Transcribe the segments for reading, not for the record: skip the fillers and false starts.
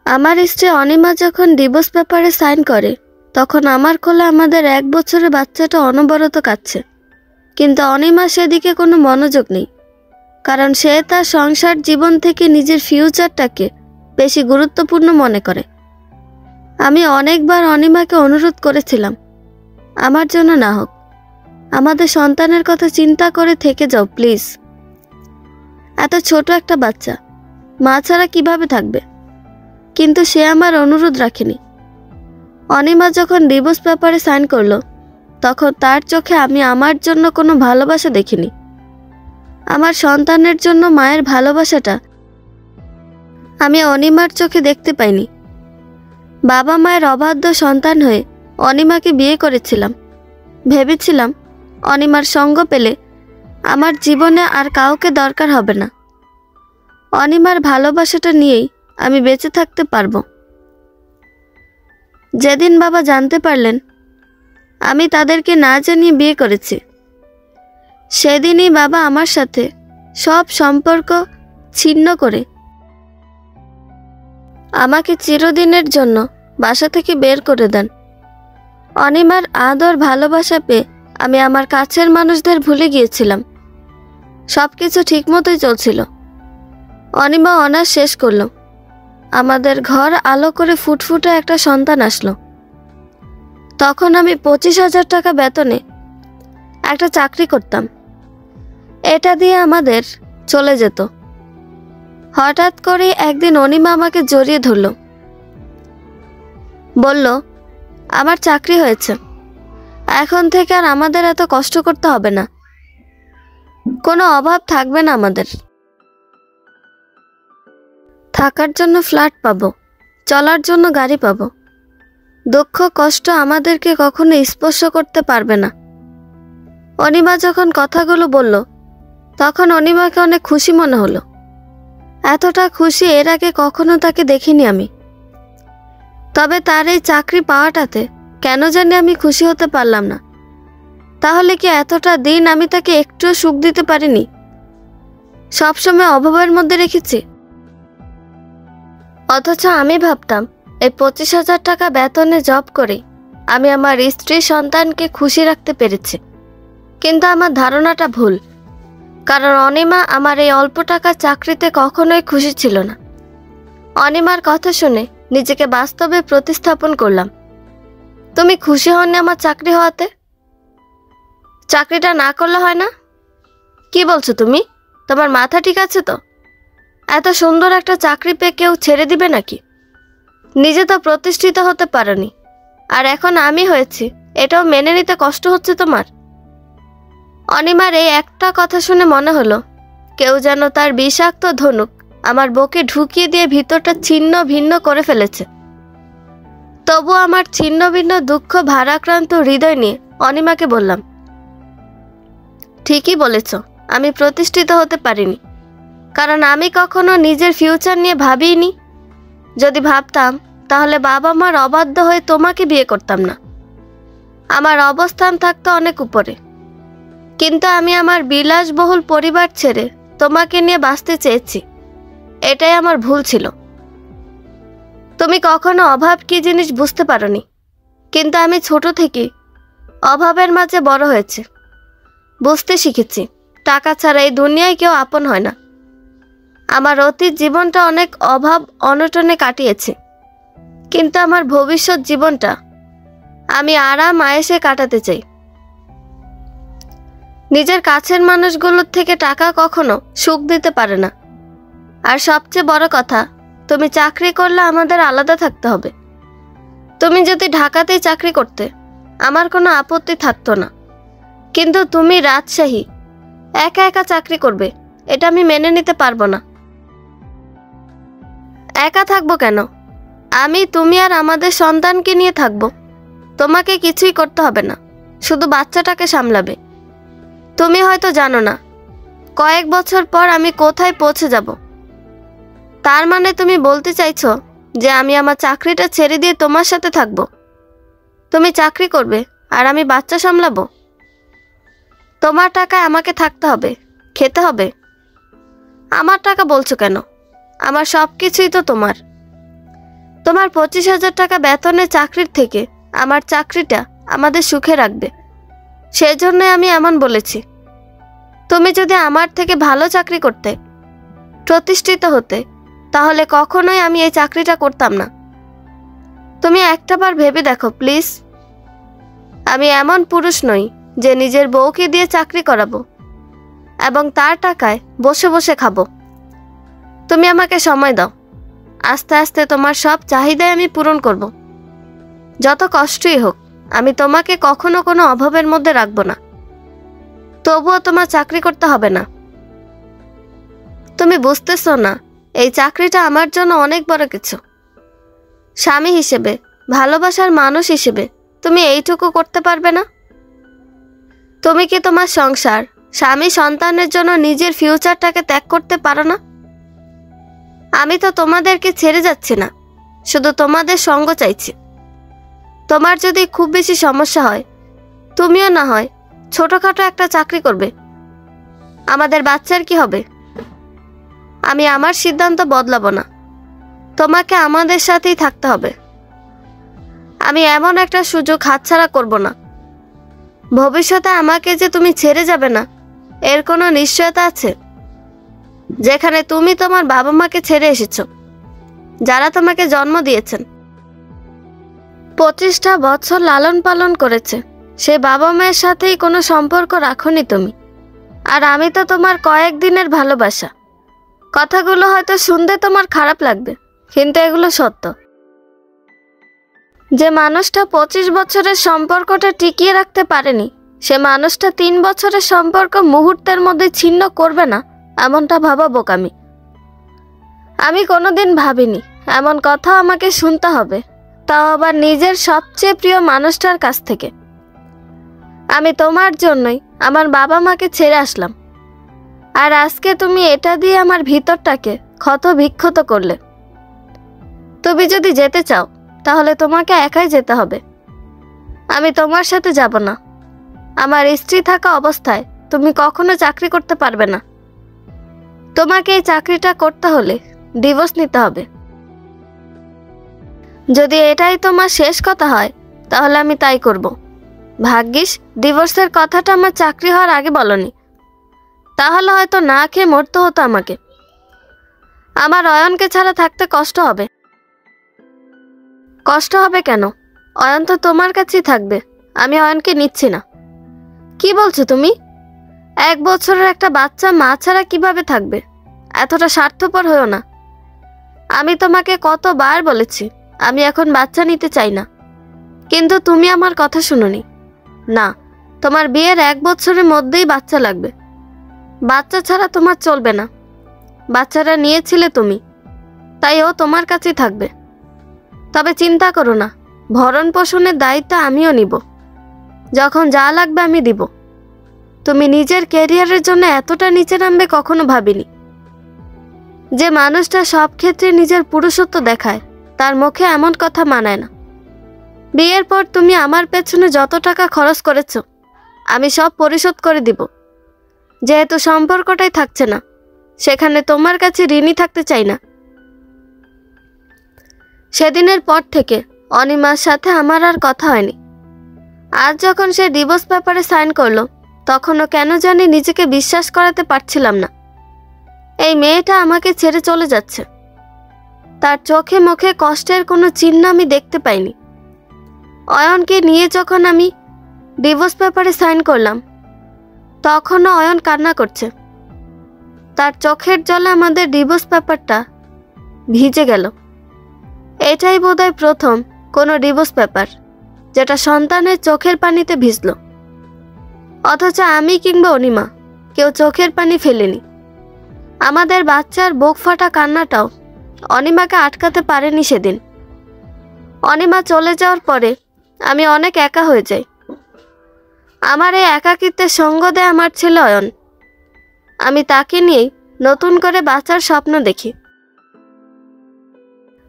আমার স্ত্রী অনিমা যখন ডিভোর্স পেপারে সাইন করে তখন আমার কোলে আমাদের 1 বছরের বাচ্চাটা অনবরত কাঁদছে, কিন্তু অনিমা সেদিকে কোনো মনোযোগ নেই, কারণ সে তার সংসার জীবন থেকে নিজের ফিউচারটাকে বেশি গুরুত্বপূর্ণ মনে করে। আমি অনেকবার অনিমাকে অনুরোধ করেছিলাম আমার জন্য না হোক, আমাদের সন্তানের কথা চিন্তা করে থেকে যাও প্লিজ। এত ছোট একটা বাচ্চা মা ছাড়া কিভাবে থাকবে, কিন্তু সে আমার অনুরোধ রাখেনি। অনিমা যখন ডিভোর্স পেপারে সাইন করলো তখন তার চোখে আমি আমার জন্য কোনো ভালোবাসা দেখিনি। আমার সন্তানের জন্য মায়ের ভালোবাসাটা আমি অনিমার চোখে দেখতে পাইনি। বাবা মায়ের অবাধ্য সন্তান হয়ে অনিমাকে বিয়ে করেছিলাম, ভেবেছিলাম অনিমার সঙ্গ পেলে আমার জীবনে আর কাউকে দরকার হবে না, অনিমার ভালোবাসাটা নিয়েই আমি বেঁচে থাকতে পারবো। যেদিন বাবা জানতে পারলেন আমি তাদেরকে না জানিয়ে বিয়ে করেছি, সেদিনই বাবা আমার সাথে সব সম্পর্ক ছিন্ন করে আমাকে চিরদিনের জন্য বাসা থেকে বের করে দেন। অনিমার আদর ভালোবাসা পেয়ে আমি আমার কাছের মানুষদের ভুলে গিয়েছিলাম। সব কিছু ঠিকমতোই চলছিল। অনিমা অনার্স শেষ করলো, আমাদের ঘর আলো করে ফুটফুটে একটা সন্তান আসলো। তখন আমি 25,000 টাকা বেতনে একটা চাকরি করতাম, এটা দিয়ে আমাদের চলে যেত। হঠাৎ করে একদিন অনিমা আমাকে জড়িয়ে ধরল, বলল আমার চাকরি হয়েছে, এখন থেকে আর আমাদের এত কষ্ট করতে হবে না, কোনো অভাব থাকবে না, আমাদের থাকার জন্য ফ্ল্যাট পাবো, চলার জন্য গাড়ি পাবো, দুঃখ কষ্ট আমাদেরকে কখনো স্পর্শ করতে পারবে না। অনিমা যখন কথাগুলো বলল তখন অনিমাকে অনেক খুশি মনে হলো। এতটা খুশি এর আগে কখনো তাকে দেখিনি আমি। তবে তার এই চাকরি পাওয়াটাতে কেন জানি আমি খুশি হতে পারলাম না। তাহলে কি এতটা দিন আমি তাকে একটুও সুখ দিতে পারিনি? সবসময় অভাবের মধ্যে রেখেছি। অথচ আমি ভাবতাম এই 25,000 টাকা বেতনে জব করে আমি আমার স্ত্রী সন্তানকে খুশি রাখতে পেরেছি। কিন্তু আমার ধারণাটা ভুল, কারণ অনিমা আমার এই অল্প টাকার চাকরিতে কখনোই খুশি ছিল না। অনিমার কথা শুনে নিজেকে বাস্তবে প্রতিস্থাপন করলাম। তুমি খুশি হওনি আমার চাকরি হওয়াতে? চাকরিটা না করলে হয় না? কি বলছো তুমি? তোমার মাথা ঠিক আছে তো? এত সুন্দর একটা চাকরি পেয়ে কেউ ছেড়ে দিবে নাকি? নিজে তো প্রতিষ্ঠিত হতে পারোনি, আর এখন আমি হয়েছি এটাও মেনে নিতে কষ্ট হচ্ছে তোমার? অনিমার এই একটা কথা শুনে মনে হলো কেউ যেন তার বিষাক্ত ধনুক আমার বুকে ঢুকিয়ে দিয়ে ভিতরটা ছিন্ন ভিন্ন করে ফেলেছে। তবু আমার ছিন্ন ভিন্ন দুঃখ ভারাক্রান্ত হৃদয় নিয়ে অনিমাকে বললাম, ঠিকই বলেছ, আমি প্রতিষ্ঠিত হতে পারিনি, কারণ আমি কখনো নিজের ফিউচার নিয়ে ভাবিনি। যদি ভাবতাম তাহলে বাবা মার অবাধ্য হয়ে তোমাকে বিয়ে করতাম না, আমার অবস্থান থাকতো অনেক উপরে। কিন্তু আমি আমার বিলাসবহুল পরিবার ছেড়ে তোমাকে নিয়ে বাঁচতে চেয়েছি, এটাই আমার ভুল ছিল। তুমি কখনো অভাব কি জিনিস বুঝতে পারোনি, কিন্তু আমি ছোট থেকে অভাবের মাঝে বড় হয়েছি, বুঝতে শিখেছি টাকা ছাড়া এই দুনিয়ায় কেউ আপন হয় না। আমার অতীত জীবনটা অনেক অভাব অনটনে কাটিয়েছি, কিন্তু আমার ভবিষ্যৎ জীবনটা আমি আরাম আয়েশে কাটাতে চাই। নিজের কাছের মানুষগুলোর থেকে টাকা কখনো সুখ দিতে পারে না। আর সবচেয়ে বড় কথা, তুমি চাকরি করলে আমাদের আলাদা থাকতে হবে। তুমি যদি ঢাকাতেই চাকরি করতে আমার কোনো আপত্তি থাকতো না, কিন্তু তুমি রাজশাহী একা একা চাকরি করবে, এটা আমি মেনে নিতে পারবো না। একা থাকবো কেন? আমি, তুমি আর আমাদের সন্তানকে নিয়ে থাকবো। তোমাকে কিছুই করতে হবে না, শুধু বাচ্চাটাকে সামলাবে। তুমি হয়তো জানো না কয়েক বছর পর আমি কোথায় পৌঁছে যাব। তার মানে তুমি বলতে চাইছো যে আমি আমার চাকরিটা ছেড়ে দিয়ে তোমার সাথে থাকবো? তুমি চাকরি করবে আর আমি বাচ্চা সামলাবো? তোমার টাকায় আমাকে থাকতে হবে, খেতে হবে। আমার টাকা বলছো কেন? আমার সব কিছুই তো তোমার। তোমার 25,000 টাকা বেতনের চাকরির থেকে আমার চাকরিটা আমাদের সুখে রাখবে, সেজন্য আমি এমন বলেছি। তুমি যদি আমার থেকে ভালো চাকরি করতে, প্রতিষ্ঠিত হতে, তাহলে কখনোই আমি এই চাকরিটা করতাম না। তুমি একটাবার ভেবে দেখো প্লিজ। আমি এমন পুরুষ নই যে নিজের বউকে দিয়ে চাকরি করাবো এবং তার টাকায় বসে বসে খাবো। তুমি আমাকে সময় দাও, আস্তে আস্তে তোমার সব চাহিদাই আমি পূরণ করব। যত কষ্টই হোক, আমি তোমাকে কখনো কোনো অভাবের মধ্যে রাখবো না। তবুও তোমার চাকরি করতে হবে না। তুমি বুঝতেছো না, এই চাকরিটা আমার জন্য অনেক বড় কিছু। স্বামী হিসেবে, ভালোবাসার মানুষ হিসেবে তুমি এইটুকু করতে পারবে না? তুমি কি তোমার সংসার, স্বামী, সন্তানের জন্য নিজের ফিউচারটাকে ত্যাগ করতে পারো না? আমি তো তোমাদেরকে ছেড়ে যাচ্ছি না, শুধু তোমাদের সঙ্গ চাইছি। তোমার যদি খুব বেশি সমস্যা হয়, তুমিও না হয় ছোটখাটো একটা চাকরি করবে। আমাদের বাচ্চার কি হবে? আমি আমার সিদ্ধান্ত বদলাবো না। তোমাকে আমাদের সাথেই থাকতে হবে। আমি এমন একটা সুযোগ হাতছাড়া করব না। ভবিষ্যতে আমাকে যে তুমি ছেড়ে যাবে না, এর কোনো নিশ্চয়তা আছে? যেখানে তুমি তোমার বাবা মাকে ছেড়ে এসেছো, যারা তোমাকে জন্ম দিয়েছেন, 25টা বছর লালন পালন করেছে, সে বাবা মায়ের সাথেই কোনো সম্পর্ক রাখোনি তুমি। আর আমি তো তোমার কয়েকদিনের ভালোবাসা। কথাগুলো হয়তো শুনতে তোমার খারাপ লাগবে, কিন্তু এগুলো সত্য। যে মানুষটা 25 বছরের সম্পর্কটা টিকিয়ে রাখতে পারেনি, সে মানুষটা 3 বছরের সম্পর্ক মুহূর্তের মধ্যে ছিন্ন করবে না, এমনটা ভাবা বোকামি। আমি কোনোদিন ভাবিনি এমন কথা আমাকে শুনতে হবে, তাও আবার নিজের সবচেয়ে প্রিয় মানুষটার কাছ থেকে। আমি তোমার জন্যই আমার বাবা মাকে ছেড়ে আসলাম, আর আজকে তুমি এটা দিয়ে আমার ভিতরটাকে ক্ষত বিক্ষত করলে। তুমি যদি যেতে চাও, তাহলে তোমাকে একাই যেতে হবে। আমি তোমার সাথে যাব না। আমার স্ত্রী থাকা অবস্থায় তুমি কখনো চাকরি করতে পারবে না। তোমাকে এই চাকরিটা করতে হলে ডিভোর্স নিতে হবে। যদি এটাই তোমার শেষ কথা হয়, তাহলে আমি তাই করব। ভাগ্যিস ডিভোর্সের কথাটা আমার চাকরি হওয়ার আগে বলনি, তাহলে হয়তো না খেয়ে মরতে হতো আমাকে। আমার অয়নকে ছাড়া থাকতে কষ্ট হবে। কষ্ট হবে কেন? অয়ন তো তোমার কাছেই থাকবে। আমি অয়নকে নিচ্ছি না। কি বলছো তুমি? 1 বছরের একটা বাচ্চা মা ছাড়া কিভাবে থাকবে? এতটা স্বার্থপর হয়েও না। আমি তোমাকে কতবার বলেছি আমি এখন বাচ্চা নিতে চাই না, কিন্তু তুমি আমার কথা শুনোনি। না, তোমার বিয়ের 1 বছরের মধ্যেই বাচ্চা লাগবে। বাচ্চা ছাড়া তোমার চলবে না। বাচ্চাটা নিয়েছিলে তুমি, তাই ও তোমার কাছেই থাকবে। তবে চিন্তা করো না, ভরণ পোষণের দায়িত্ব আমিও নিব। যখন যা লাগবে আমি দিব। তুমি নিজের ক্যারিয়ারের জন্য এতটা নিচে নামবে কখনো ভাবিনি। যে মানুষটা সব ক্ষেত্রে নিজের পুরুষত্ব দেখায়, তার মুখে এমন কথা মানায় না। বিয়ের পর তুমি আমার পেছনে যত টাকা খরচ করেছ, আমি সব পরিশোধ করে দিব। যেহেতু সম্পর্কটাই থাকছে না, সেখানে তোমার কাছে ঋণী থাকতে চাই না। সেদিনের পর থেকে অনিমার সাথে আমার আর কথা হয়নি। আজ যখন সে ডিভোর্স পেপারে সাইন করলো, তখনও কেন জানি নিজেকে বিশ্বাস করাতে পারছিলাম না। এই মেয়েটা আমাকে ছেড়ে চলে যাচ্ছে। তার চোখে মুখে কষ্টের কোনো চিহ্ন আমি দেখতে পাইনি। অয়নকে নিয়ে যখন আমি ডিভোর্স পেপারে সাইন করলাম, তখনও অয়ন কান্না করছে। তার চোখের জলে আমাদের ডিভোর্স পেপারটা ভিজে গেল। এটাই বোধহয় প্রথম কোনো ডিভোর্স পেপার যেটা সন্তানের চোখের পানিতে ভিজল। অথচ আমি কিংবা অনিমা কেউ চোখের পানি ফেলেনি। আমাদের বাচ্চার বুক ফাটা কান্নাটাও অনিমাকে আটকাতে পারেনি সেদিন। অনিমা চলে যাওয়ার পরে আমি অনেক একা হয়ে যাই। আমার এই একাকিত্বের সঙ্গ দেয় আমার ছেলে অয়ন। আমি তাকে নিয়েই নতুন করে বাঁচার স্বপ্ন দেখি।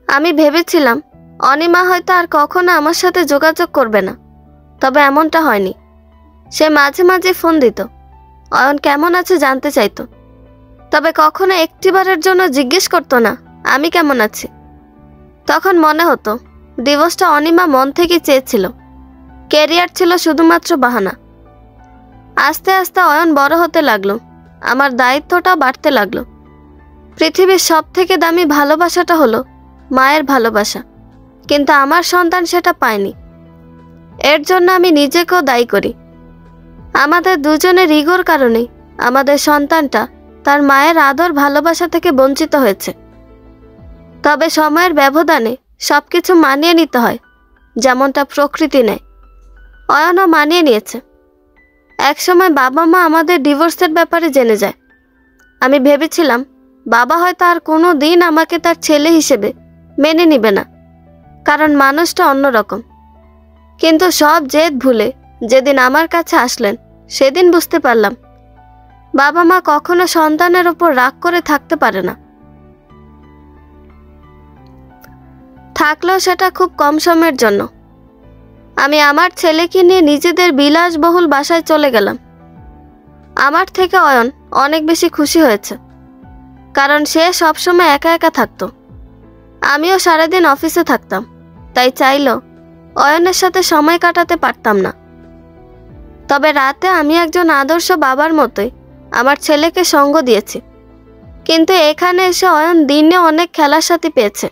আমি ভেবেছিলাম অনিমা হয়তো আর কখনো আমার সাথে যোগাযোগ করবে না, তবে এমনটা হয়নি। সে মাঝে মাঝে ফোন দিত, অয়ন কেমন আছে জানতে চাইতো, তবে কখনো একটিবারের জন্য জিজ্ঞেস করতো না আমি কেমন আছি। তখন মনে হতো ডিভোর্সটা অনিমা মন থেকে চেয়েছিল, ক্যারিয়ার ছিল শুধুমাত্র বাহানা। আস্তে আস্তে অয়ন বড় হতে লাগলো, আমার দায়িত্বটা বাড়তে লাগলো। পৃথিবীর সব থেকে দামি ভালোবাসাটা হলো মায়ের ভালোবাসা, কিন্তু আমার সন্তান সেটা পায়নি। এর জন্য আমি নিজেকেও দায়ী করি। আমাদের দুজনের ইগোর কারণেই আমাদের সন্তানটা তার মায়ের আদর ভালোবাসা থেকে বঞ্চিত হয়েছে। তবে সময়ের ব্যবধানে সবকিছু মানিয়ে নিতে হয়, যেমনটা প্রকৃতি নেয়। অয়নও মানিয়ে নিয়েছে। একসময় বাবা মা আমাদের ডিভোর্সের ব্যাপারে জেনে যায়। আমি ভেবেছিলাম বাবা হয়তো আর কোনো দিন আমাকে তার ছেলে হিসেবে মেনে নিবে না, কারণ মানুষটা অন্যরকম। কিন্তু সব জেদ ভুলে যেদিন আমার কাছে আসলেন, সেদিন বুঝতে পারলাম বাবা মা কখনো সন্তানের ওপর রাগ করে থাকতে পারে না। থাকলেও সেটা খুব কম সময়ের জন্য। আমি আমার ছেলেকে নিয়ে নিজেদের বিলাসবহুল বাসায় চলে গেলাম। আমার থেকে অয়ন অনেক বেশি খুশি হয়েছে, কারণ সে সবসময় একা একা থাকতো। আমিও সারাদিন অফিসে থাকতাম, তাই চাইলেও অয়নের সাথে সময় কাটাতে পারতাম না। তবে রাতে আমি একজন আদর্শ বাবার মতোই আমার ছেলেকে সঙ্গ দিয়েছি। কিন্তু এখানে এসে অয়ন দিনে অনেক খেলার সাথী পেয়েছে।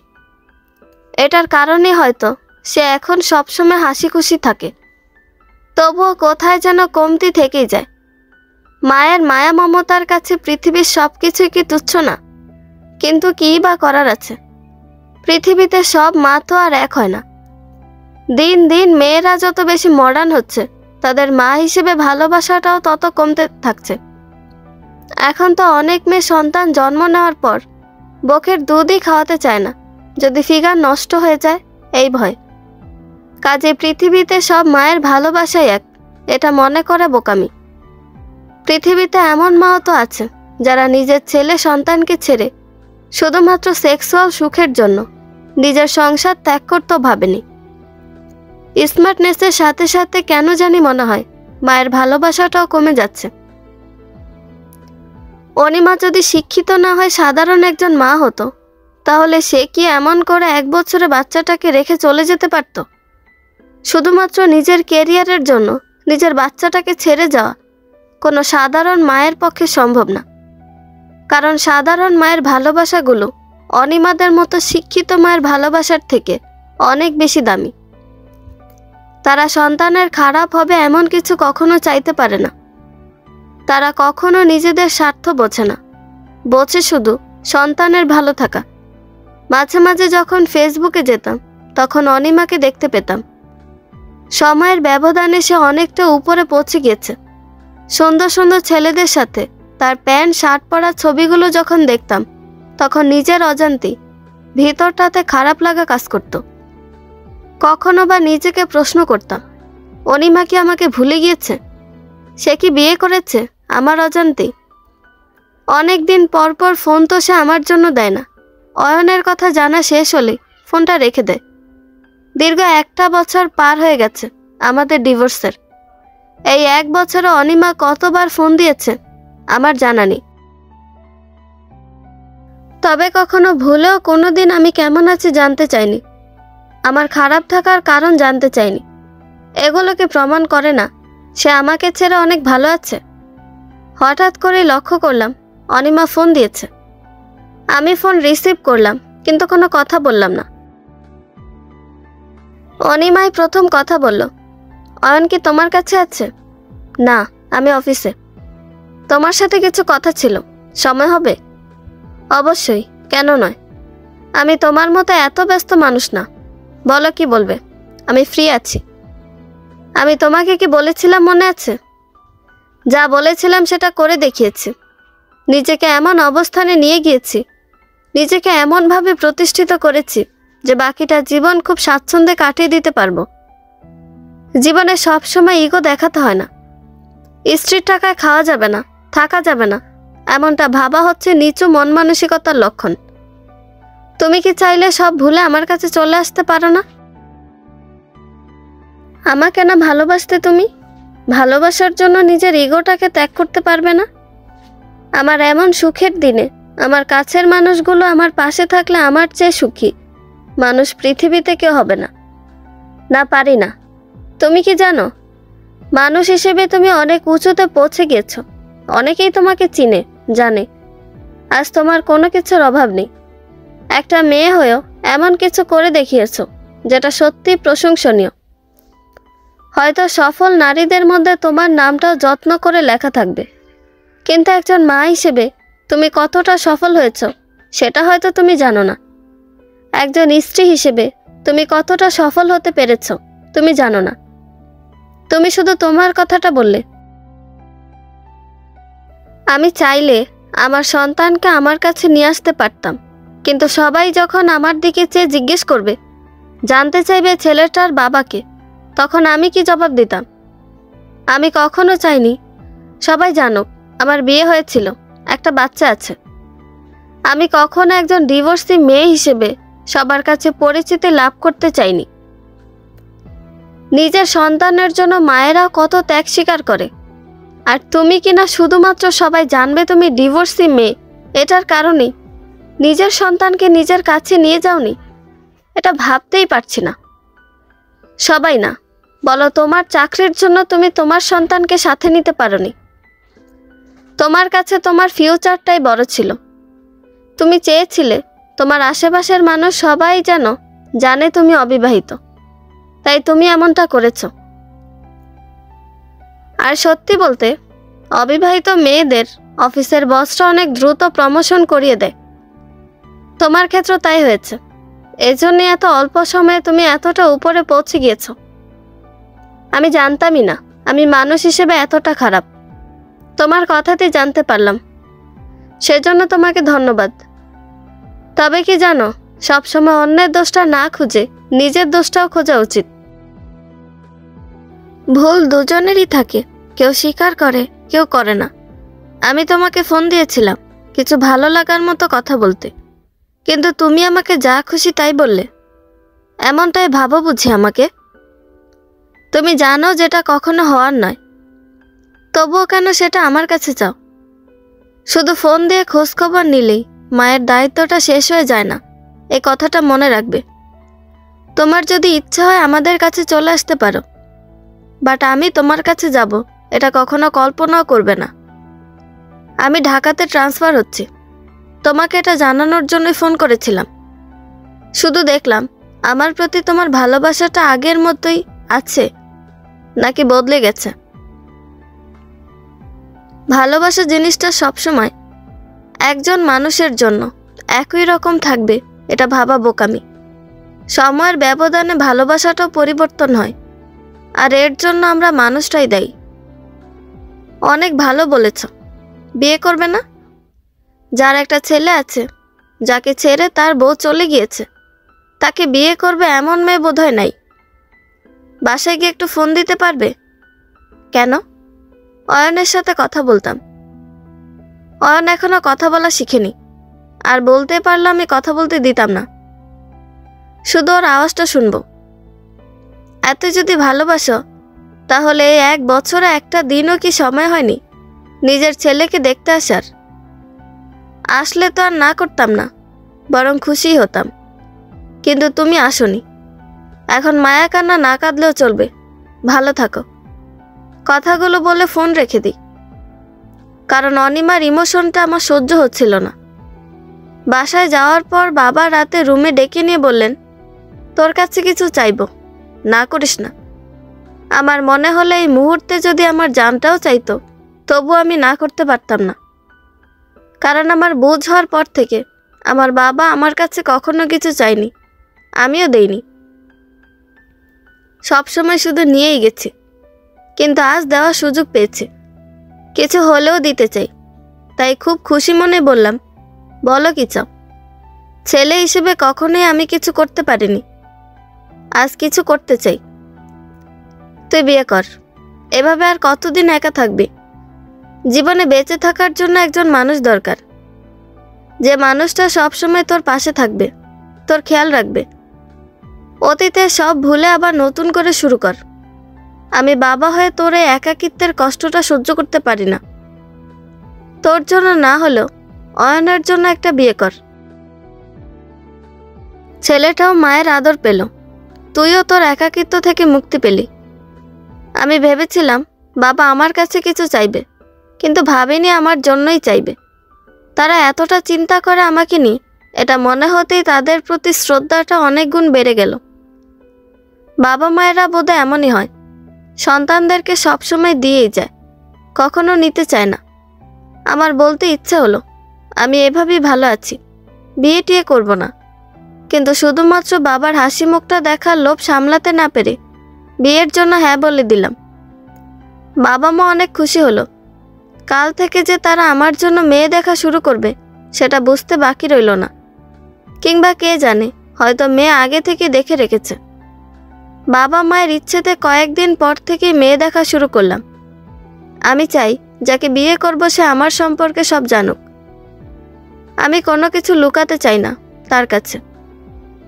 এটার কারণে হয়তো সে এখন সবসময় হাসি খুশি থাকে। তবুও কোথায় যেন কমতি থেকেই যায়। মায়ের মায়া মমতার কাছে পৃথিবীর সব কিছুই কি তুচ্ছ না? কিন্তু কী বা করার আছে? পৃথিবীতে সব মা তো আর এক হয় না। দিন দিন মেয়েরা যত বেশি মডার্ন হচ্ছে, তাদের মা হিসেবে ভালোবাসাটাও তত কমতে থাকছে। এখন তো অনেক মেয়ে সন্তান জন্ম নেওয়ার পর বকের দুধই খাওয়াতে চায় না, যদি ফিগার নষ্ট হয়ে যায় এই ভয়। কাজে পৃথিবীতে সব মায়ের ভালোবাসাই এক, এটা মনে করে বোকামি। পৃথিবীতে এমন মাও তো আছে যারা নিজের ছেলে সন্তানকে ছেড়ে শুধুমাত্র সেক্সুয়াল সুখের জন্য নিজের সংসার ত্যাগ করতেও ভাবেনি। স্মার্টনেসের সাথে সাথে কেন জানি মনে হয় মায়ের ভালোবাসাটাও কমে যাচ্ছে। অনিমা যদি শিক্ষিত না হয় সাধারণ একজন মা হতো, তাহলে সে কি এমন করে 1 বছরে বাচ্চাটাকে রেখে চলে যেতে পারত? শুধুমাত্র নিজের ক্যারিয়ারের জন্য নিজের বাচ্চাটাকে ছেড়ে যাওয়া কোনো সাধারণ মায়ের পক্ষে সম্ভব না। কারণ সাধারণ মায়ের ভালোবাসাগুলো অনিমাদের মতো শিক্ষিত মায়ের ভালোবাসার থেকে অনেক বেশি দামি। তারা সন্তানের খারাপ হবে এমন কিছু কখনো চাইতে পারে না। তারা কখনো নিজেদের স্বার্থ বোঝে না, বোঝে শুধু সন্তানের ভালো থাকা। মাঝে মাঝে যখন ফেসবুকে যেতাম, তখন অনিমাকে দেখতে পেতাম। সময়ের ব্যবধানে সে অনেকটা উপরে পৌঁছে গিয়েছে। সুন্দর সুন্দর ছেলেদের সাথে তার প্যান্ট শার্ট পরা ছবিগুলো যখন দেখতাম, তখন নিজের অজান্তেই ভিতরটাতে খারাপ লাগা কাজ করত। কখনো বা নিজেকে প্রশ্ন করতাম, অনিমা কি আমাকে ভুলে গিয়েছে? সে কি বিয়ে করেছে আমার অজান্তেই? অনেক দিন পর পর ফোন তো সে আমার জন্য দেয় না। অয়নের কথা জানা শেষ হলে ফোনটা রেখে দেয়। দীর্ঘ 1 বছর পার হয়ে গেছে আমাদের ডিভোর্সের। এই 1 বছরে অনিমা কতবার ফোন দিয়েছে আমার জানা নেই। তবে কখনো ভুলেও কোনোদিন আমি কেমন আছি জানতে চাইনি, আমার খারাপ থাকার কারণ জানতে চাইনি। এগুলোকে প্রমাণ করে না সে আমাকে ছেড়ে অনেক ভালো আছে? হঠাৎ করেই লক্ষ্য করলাম অনিমা ফোন দিয়েছে। আমি ফোন রিসিভ করলাম, কিন্তু কোনো কথা বললাম না। অনিমাই প্রথম কথা বলল, অয়ন কি তোমার কাছে আছে? না, আমি অফিসে। তোমার সাথে কিছু কথা ছিল, সময় হবে? অবশ্যই, কেন নয়। আমি তোমার মতো এত ব্যস্ত মানুষ না। বলো কি বলবে, আমি ফ্রি আছি। আমি তোমাকে কি বলেছিলাম মনে আছে? যা বলেছিলাম সেটা করে দেখিয়েছি। নিজেকে এমন অবস্থানে নিয়ে গিয়েছি, নিজেকে এমনভাবে প্রতিষ্ঠিত করেছি যে বাকিটা জীবন খুব স্বাচ্ছন্দ্যে কাটিয়ে দিতে পারবো। জীবনে সবসময় ইগো দেখাতে হয় না। স্ত্রীর টাকায় খাওয়া যাবে না, থাকা যাবে না, এমনটা ভাবা হচ্ছে নিচু মন মানসিকতার লক্ষণ। তুমি কি চাইলে সব ভুলে আমার কাছে চলে আসতে পারো না? আমাকে না ভালোবাসতে তুমি ভালোবাসার জন্য নিজের ইগোটাকে ত্যাগ করতে পারবে না? আমার এমন সুখের দিনে আমার কাছের মানুষগুলো আমার পাশে থাকলে আমার চেয়ে সুখী, মানুষ পৃথিবীতে কেউ হবে না। না, পারি না। তুমি কি জানো, মানুষ হিসেবে তুমি অনেক উঁচুতে পৌঁছে গিয়েছো। অনেকেই তোমাকে চিনে, জানে। আজ তোমার কোনো কিছুর অভাব নেই। একটা মেয়ে হয়েও এমন কিছু করে দেখিয়েছো যেটা সত্যি প্রশংসনীয়। হয়তো সফল নারীদের মধ্যে তোমার নামটাও যত্ন করে লেখা থাকবে, কিন্তু একজন মা হিসেবে তুমি কতটা সফল হয়েছ সেটা হয়তো তুমি জানো না। একজন স্ত্রী হিসেবে তুমি কতটা সফল হতে পেরেছ তুমি জানো না। তুমি শুধু তোমার কথাটা বললে। আমি চাইলে আমার সন্তানকে আমার কাছে নিয়ে আসতে পারতাম, কিন্তু সবাই যখন আমার দিকে চেয়ে জিজ্ঞেস করবে, জানতে চাইবে ছেলেটার বাবাকে, তখন আমি কি জবাব দিতাম? আমি কখনো চাইনি সবাই জানুক আমার বিয়ে হয়েছিল, একটা বাচ্চা আছে। আমি কখনো একজন ডিভোর্সি মেয়ে হিসেবে সবার কাছে পরিচিতি লাভ করতে চাইনি। নিজের সন্তানের জন্য মায়েরাও কত ত্যাগ স্বীকার করে, আর তুমি কিনা শুধুমাত্র সবাই জানবে তুমি ডিভোর্সি মেয়ে এটার কারণেই নিজের সন্তানকে নিজের কাছে নিয়ে যাওনি। এটা ভাবতেই পারছি না। সবাই না, বলো তোমার চাকরির জন্য তুমি তোমার সন্তানকে সাথে নিতে পারোনি। তোমার কাছে তোমার ফিউচারটাই বড় ছিল। তুমি চেয়েছিলে তোমার আশেপাশের মানুষ সবাই যেন জানে তুমি অবিবাহিত, তাই তুমি এমনটা করেছ। আর সত্যি বলতে, অবিবাহিত মেয়েদের অফিসের বসরা অনেক দ্রুত প্রমোশন করিয়ে দেয়। তোমার ক্ষেত্রে তাই হয়েছে। এজন্য এত অল্প সময়ে তুমি এতটা উপরে পৌঁছে গিয়েছ। আমি জানতামই না আমি মানুষ হিসেবে এতটা খারাপ। তোমার কথাতেই জানতে পারলাম, সেজন্য তোমাকে ধন্যবাদ। তবে কি জানো, সবসময় অন্যের দোষটা না খুঁজে নিজের দোষটাও খোঁজা উচিত। ভুল দুজনেরই থাকে, কেউ স্বীকার করে, কেউ করে না। আমি তোমাকে ফোন দিয়েছিলাম কিছু ভালো লাগার মতো কথা বলতে, কিন্তু তুমি আমাকে যা খুশি তাই বললে। এমনটাই ভাবো বুঝি আমাকে? তুমি জানো যেটা কখনো হওয়ার নয়, তবুও কেন সেটা আমার কাছে চাও? শুধু ফোন দিয়ে খোঁজখবর নিলেই মায়ের দায়িত্বটা শেষ হয়ে যায় না, এই কথাটা মনে রাখবে। তোমার যদি ইচ্ছা হয় আমাদের কাছে চলে আসতে পারো, বাট আমি তোমার কাছে যাব এটা কখনো কল্পনাও করবে না। আমি ঢাকাতে ট্রান্সফার হচ্ছি, তোমাকে এটা জানানোর জন্যই ফোন করেছিলাম। শুধু দেখলাম আমার প্রতি তোমার ভালোবাসাটা আগের মতোই আছে নাকি বদলে গেছে। ভালোবাসা জিনিসটা সবসময় একজন মানুষের জন্য একই রকম থাকবে এটা ভাবা বোকামি। সময়ের ব্যবধানে ভালোবাসাটাও পরিবর্তন হয়, আর এর জন্য আমরা মানুষটাই দায়ী। অনেক ভালো বলেছ, বিয়ে করবে না? যার একটা ছেলে আছে, যাকে ছেড়ে তার বউ চলে গিয়েছে, তাকে বিয়ে করবে এমন মেয়ে বোধহয় নাই। বাসায় গিয়ে একটু ফোন দিতে পারবে? কেন? অয়নের সাথে কথা বলতাম। অয়ন এখনো কথা বলা শিখেনি, আর বলতে পারলে আমি কথা বলতে দিতাম না, শুধু ওর আওয়াজটা শুনবো। এত যদি ভালোবাসো, তাহলে এই 1 বছরে একটা দিনও কি সময় হয়নি নিজের ছেলেকে দেখতে আসার? আসলে তো আর না করতাম না, বরং খুশি হতাম। কিন্তু তুমি আসোনি। এখন মায়া কান্না না কাঁদলেও চলবে। ভালো থাকো। কথাগুলো বলে ফোন রেখে দিই, কারণ অনিমার ইমোশনটা আমার সহ্য হচ্ছিল না। বাসায় যাওয়ার পর বাবা রাতে রুমে ডেকে নিয়ে বললেন, তোর কাছে কিছু চাইবো, না করিস না। আমার মনে হলো এই মুহূর্তে যদি আমার জানটাও চাইতো, তবু আমি না করতে পারতাম না। কারণ আমার বুঝ হওয়ার পর থেকে আমার বাবা আমার কাছে কখনো কিছু চাইনি, আমিও দেইনি। সবসময় শুধু নিয়েই গেছি, কিন্তু আজ দেওয়ার সুযোগ পেয়েছে, কিছু হলেও দিতে চাই। তাই খুব খুশি মনে বললাম, বলো কি চাও? ছেলে হিসেবে কখনোই আমি কিছু করতে পারিনি, আজ কিছু করতে চাই। তুই বিয়ে কর। এভাবে আর কতদিন একা থাকবি? জীবনে বেঁচে থাকার জন্য একজন মানুষ দরকার, যে মানুষটা সবসময় তোর পাশে থাকবে, তোর খেয়াল রাখবে। অতীতে সব ভুলে আবার নতুন করে শুরু কর। আমি বাবা হয়ে তোর এই একাকিত্বের কষ্টটা সহ্য করতে পারি না। তোর জন্য না হলেও অয়নের জন্য একটা বিয়ে কর। ছেলেটাও মায়ের আদর পেল, তুইও তোর একাকিত্ব থেকে মুক্তি পেলি। আমি ভেবেছিলাম বাবা আমার কাছে কিছু চাইবে, কিন্তু ভাবিনি আমার জন্যই চাইবে। তারা এতটা চিন্তা করে আমাকে নিয়ে, এটা মনে হতেই তাদের প্রতি শ্রদ্ধাটা অনেক গুণ বেড়ে গেল। বাবা মায়েরা বোধহয় এমনই হয়, সন্তানদেরকে সবসময় দিয়েই যায়, কখনো নিতে চায় না। আমার বলতে ইচ্ছে হলো আমি এভাবেই ভালো আছি, বিয়ে টিয়ে করব না, কিন্তু শুধুমাত্র বাবার হাসি মুখটা দেখার লোভ সামলাতে না পেরে বিয়ের জন্য হ্যাঁ বলে দিলাম। বাবা মা অনেক খুশি হলো। কাল থেকে যে তারা আমার জন্য মেয়ে দেখা শুরু করবে সেটা বুঝতে বাকি রইল না। কিংবা কে জানে, হয়তো মেয়ে আগে থেকে দেখে রেখেছে। বাবা মায়ের ইচ্ছেতে কয়েকদিন পর থেকেই মেয়ে দেখা শুরু করলাম। আমি চাই যাকে বিয়ে করব সে আমার সম্পর্কে সব জানুক। আমি কোনো কিছু লুকাতে চাই না তার কাছে।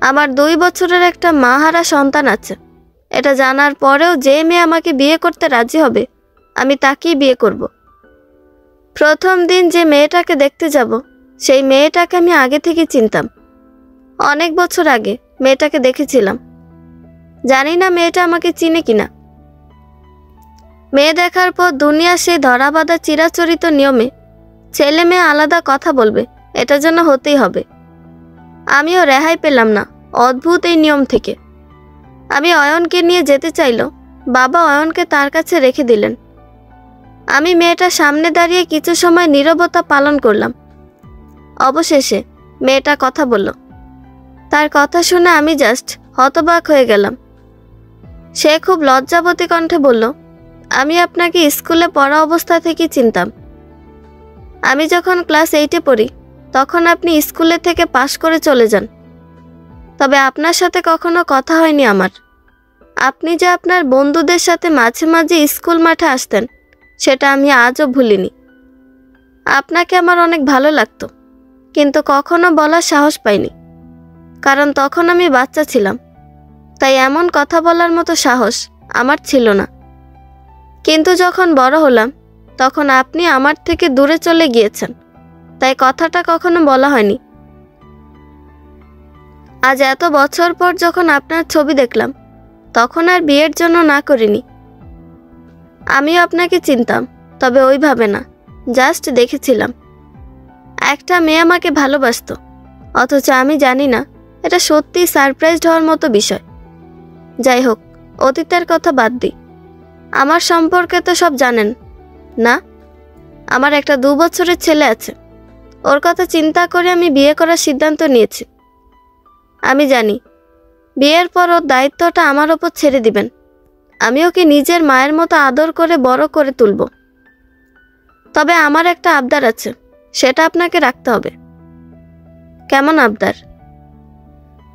আমার 2 বছরের একটা মাহারা সন্তান আছে, এটা জানার পরেও যে মেয়ে আমাকে বিয়ে করতে রাজি হবে আমি তাকেই বিয়ে করব। প্রথম দিন যে মেয়েটাকে দেখতে যাব সেই মেয়েটাকে আমি আগে থেকে চিনতাম। অনেক বছর আগে মেয়েটাকে দেখেছিলাম। জানি না মেয়েটা আমাকে চিনে কিনা। মেয়ে দেখার পর দুনিয়া সেই ধরাবাঁধা চিরাচরিত নিয়মে ছেলে মেয়ে আলাদা কথা বলবে, এটা যেন হতেই হবে। আমিও রেহাই পেলাম না অদ্ভুত এই নিয়ম থেকে। আমি অয়নকে নিয়ে যেতে চাইল, বাবা অয়নকে তার কাছে রেখে দিলেন। আমি মেয়েটার সামনে দাঁড়িয়ে কিছু সময় নীরবতা পালন করলাম। অবশেষে মেয়েটা কথা বলল। তার কথা শুনে আমি জাস্ট হতবাক হয়ে গেলাম। সে খুব লজ্জাবতী কণ্ঠে বলল, আমি আপনাকে স্কুলে পড়া অবস্থা থেকে চিনতাম। আমি যখন ক্লাস 8-এ পড়ি তখন আপনি স্কুলে থেকে পাশ করে চলে যান। তবে আপনার সাথে কখনো কথা হয়নি আমার। আপনি যে আপনার বন্ধুদের সাথে মাঝে মাঝে স্কুল মাঠে আসতেন সেটা আমি আজও ভুলিনি। আপনাকে আমার অনেক ভালো লাগতো, কিন্তু কখনো বলার সাহস পাইনি, কারণ তখন আমি বাচ্চা ছিলাম। তাই এমন কথা বলার মতো সাহস আমার ছিল না। কিন্তু যখন বড় হলাম তখন আপনি আমার থেকে দূরে চলে গিয়েছেন, তাই কথাটা কখনো বলা হয়নি। আজ এত বছর পর যখন আপনার ছবি দেখলাম তখন আর বিয়ের জন্য না করিনি। আমিও আপনাকে চিনতাম, তবে ওইভাবে না, জাস্ট দেখেছিলাম। একটা মেয়ে আমাকে ভালোবাসতো, অথচ আমি জানি না এটা সত্যি সারপ্রাইজড হওয়ার মতো বিষয়। যাই হোক, অতীতের কথা বাদ দিই। আমার সম্পর্কে তো সব জানেন না? আমার একটা 2 বছরের ছেলে আছে। ওর কথা চিন্তা করে আমি বিয়ে করার সিদ্ধান্ত নিয়েছি। আমি জানি বিয়ের পর ওর দায়িত্বটা আমার ওপর ছেড়ে দিবেন। আমি ওকে নিজের মায়ের মতো আদর করে বড় করে তুলব। তবে আমার একটা আবদার আছে, সেটা আপনাকে রাখতে হবে। কেমন আবদার?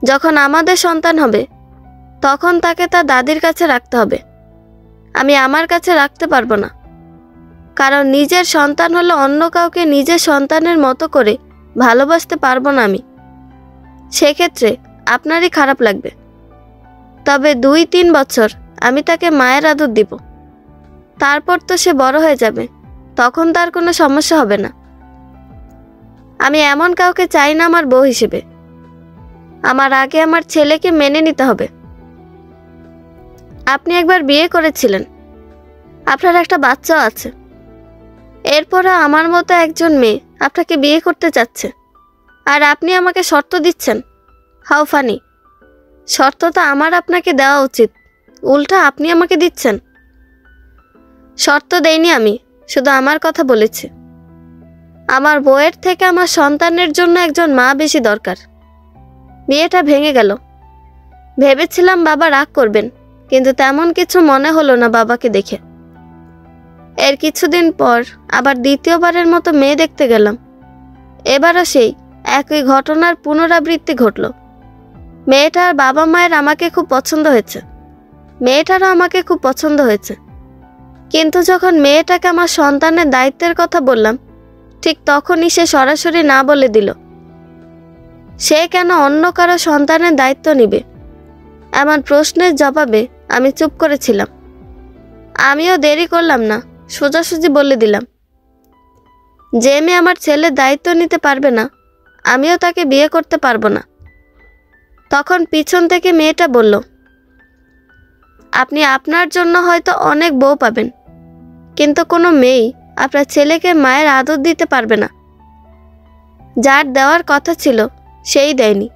যখন আমাদের সন্তান হবে তখন তাকে তার দাদির কাছে রাখতে হবে। আমি আমার কাছে রাখতে পারবো না, কারণ নিজের সন্তান হলে অন্য কাউকে নিজের সন্তানের মতো করে ভালোবাসতে পারবো না আমি। সেক্ষেত্রে আপনারই খারাপ লাগবে। তবে 2-3 বছর আমি তাকে মায়ের আদর দিব। তারপর তো সে বড় হয়ে যাবে, তখন তার কোনো সমস্যা হবে না। আমি এমন কাউকে চাই না আমার বউ হিসেবে। আমার আগে আমার ছেলেকে মেনে নিতে হবে। আপনি একবার বিয়ে করেছিলেন, আপনার একটা বাচ্চাও আছে। এরপরে আমার মতো একজন মেয়ে আপনাকে বিয়ে করতে চাচ্ছে, আর আপনি আমাকে শর্ত দিচ্ছেন। How funny! শর্ত তো আমার আপনাকে দেওয়া উচিত, উল্টা আপনি আমাকে দিচ্ছেন। শর্ত দেইনি আমি, শুধু আমার কথা বলেছি। আমার বউয়ের থেকে আমার সন্তানের জন্য একজন মা বেশি দরকার। বিয়েটা ভেঙে গেল। ভেবেছিলাম বাবা রাগ করবেন, কিন্তু তেমন কিছু মনে হলো না বাবাকে দেখে। এর কিছুদিন পর আবার দ্বিতীয়বারের মতো মেয়ে দেখতে গেলাম। এবারও সেই একই ঘটনার পুনরাবৃত্তি ঘটল। মেয়েটার বাবা মায়ের আমাকে খুব পছন্দ হয়েছে, মেয়েটারও আমাকে খুব পছন্দ হয়েছে। কিন্তু যখন মেয়েটাকে আমার সন্তানের দায়িত্বের কথা বললাম, ঠিক তখনই সে সরাসরি না বলে দিল। সে কেন অন্য কারো সন্তানের দায়িত্ব নিবে? এমন প্রশ্নের জবাবে আমি চুপ করেছিলাম। আমিও দেরি করলাম না, সোজাসুজি বলে দিলাম, যে মেয়ে আমার ছেলের দায়িত্ব নিতে পারবে না, আমিও তাকে বিয়ে করতে পারবো না। তখন পিছন থেকে মেয়েটা বলল, আপনি আপনার জন্য হয়তো অনেক বউ পাবেন, কিন্তু কোনো মেয়েই আপনার ছেলেকে মায়ের আদর দিতে পারবে না। যার দেওয়ার কথা ছিল সেই দেয়নি,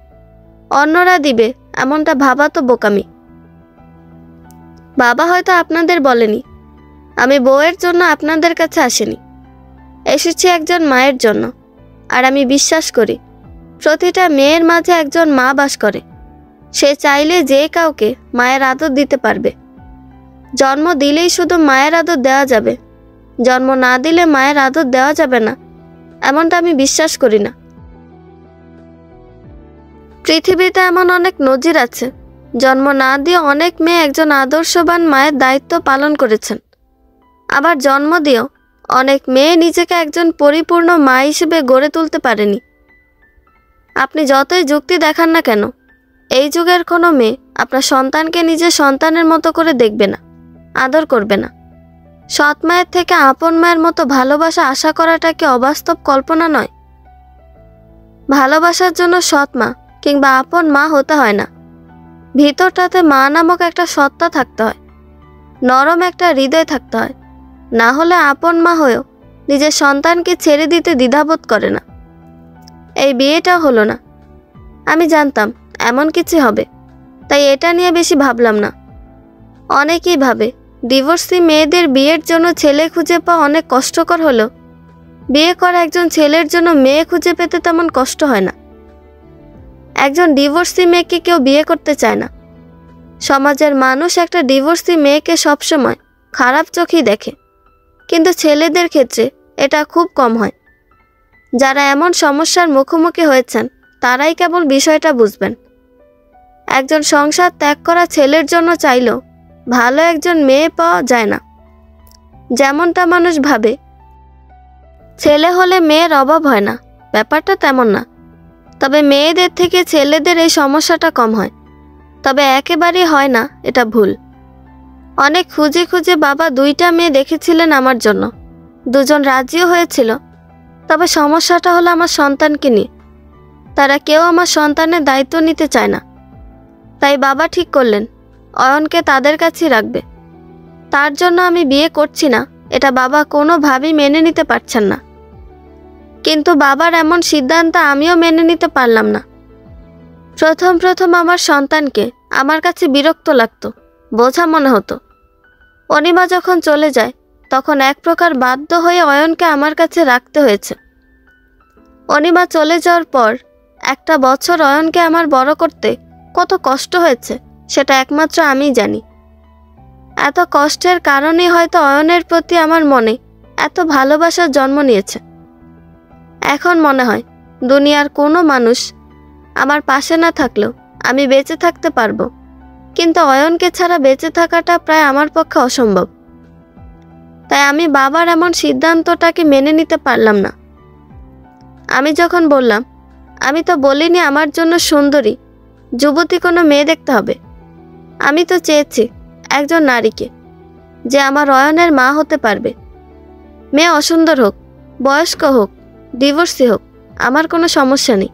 অন্যরা দিবে এমনটা ভাবা তো বোকামি। বাবা হয়তো আপনাদের বলেনি, আমি বউয়ের জন্য আপনাদের কাছে আসিনি, এসেছি একজন মায়ের জন্য। আর আমি বিশ্বাস করি প্রতিটা মেয়ের মাঝে একজন মা বাস করে। সে চাইলে যে কাউকে মায়ের আদর দিতে পারবে। জন্ম দিলেই শুধু মায়ের আদর দেওয়া যাবে, জন্ম না দিলে মায়ের আদর দেওয়া যাবে না, এমনটা আমি বিশ্বাস করি না। পৃথিবীতে এমন অনেক নজির আছে, জন্ম না দিয়ে অনেক মেয়ে একজন আদর্শবান মায়ের দায়িত্ব পালন করেছেন। আবার জন্ম দিয়েও অনেক মেয়ে নিজেকে একজন পরিপূর্ণ মা হিসেবে গড়ে তুলতে পারেনি। আপনি যতই যুক্তি দেখান না কেন, এই যুগের কোনো মেয়ে আপনার সন্তানকে নিজের সন্তানের মতো করে দেখবে না, আদর করবে না। সৎ মায়ের থেকে আপন মায়ের মতো ভালোবাসা আশা করাটা কি অবাস্তব কল্পনা নয়? ভালোবাসার জন্য সৎ মা কিংবা আপন মা হতে হয় না, ভিতরটাতে মা নামক একটা সত্তা থাকতে হয়, নরম একটা হৃদয় থাকতে হয়। না হলে আপন মা হয়েও নিজের সন্তানকে ছেড়ে দিতে দ্বিধাবোধ করে না। এই বিয়েটা হলো না, আমি জানতাম এমন কিছু হবে, তাই এটা নিয়ে বেশি ভাবলাম না। অনেকেই ভাবে ডিভোর্সি মেয়েদের বিয়ের জন্য ছেলে খুঁজে পাওয়া অনেক কষ্টকর হলেও বিয়ে করা একজন ছেলের জন্য মেয়ে খুঁজে পেতে তেমন কষ্ট হয় না। একজন ডিভোর্সি মেয়েকে কেউ বিয়ে করতে চায় না। সমাজের মানুষ একটা ডিভোর্সি মেয়েকে সবসময় খারাপ চোখেই দেখে, কিন্তু ছেলেদের ক্ষেত্রে এটা খুব কম হয়। যারা এমন সমস্যার মুখোমুখি হয়েছেন তারাই কেবল বিষয়টা বুঝবেন। একজন সংসার ত্যাগ করা ছেলের জন্য চাইলেও ভালো একজন মেয়ে পাওয়া যায় না। যেমনটা মানুষ ভাবে ছেলে হলে মেয়ের অভাব হয় না, ব্যাপারটা তেমন না। তবে মেয়েদের থেকে ছেলেদের এই সমস্যাটা কম হয়, তবে একেবারেই হয় না, এটা ভুল। অনেক খুঁজে খুঁজে বাবা 2টা মেয়ে দেখেছিলেন আমার জন্য, 2জন রাজিও হয়েছিল। তবে সমস্যাটা হলো আমার সন্তানকে নিয়ে। তারা কেউ আমার সন্তানের দায়িত্ব নিতে চায় না। তাই বাবা ঠিক করলেন অয়নকে তাদের কাছেই রাখবে। তার জন্য আমি বিয়ে করছি না, এটা বাবা কোনোভাবেই মেনে নিতে পারছেন না। কিন্তু বাবার এমন সিদ্ধান্ত আমিও মেনে নিতে পারলাম না। প্রথম আমার সন্তানকে আমার কাছে বিরক্ত লাগতো, বোঝা মনে হতো। অনিমা যখন চলে যায় তখন এক প্রকার বাধ্য হয়ে অয়নকে আমার কাছে রাখতে হয়েছে। অনিমা চলে যাওয়ার পর 1টা বছর অয়নকে আমার বড় করতে কত কষ্ট হয়েছে সেটা একমাত্র আমিই জানি। এত কষ্টের কারণেই হয়তো অয়নের প্রতি আমার মনে এত ভালোবাসার জন্ম নিয়েছে। এখন মনে হয় দুনিয়ার কোনো মানুষ আমার পাশে না থাকলেও আমি বেঁচে থাকতে পারবো, কিন্তু অয়নকে ছাড়া বেঁচে থাকাটা প্রায় আমার পক্ষে অসম্ভব। তাই আমি বাবার এমন সিদ্ধান্তটাকে মেনে নিতে পারলাম না। আমি যখন বললাম, আমি তো বলিনি আমার জন্য সুন্দরী যুবতী কোনো মেয়ে দেখতে হবে। আমি তো চেয়েছি একজন নারীকে যে আমার অয়নের মা হতে পারবে। মেয়ে অসুন্দর হোক, বয়স্ক হোক, ডিভোর্সি হোক, আমার কোনো সমস্যা নেই,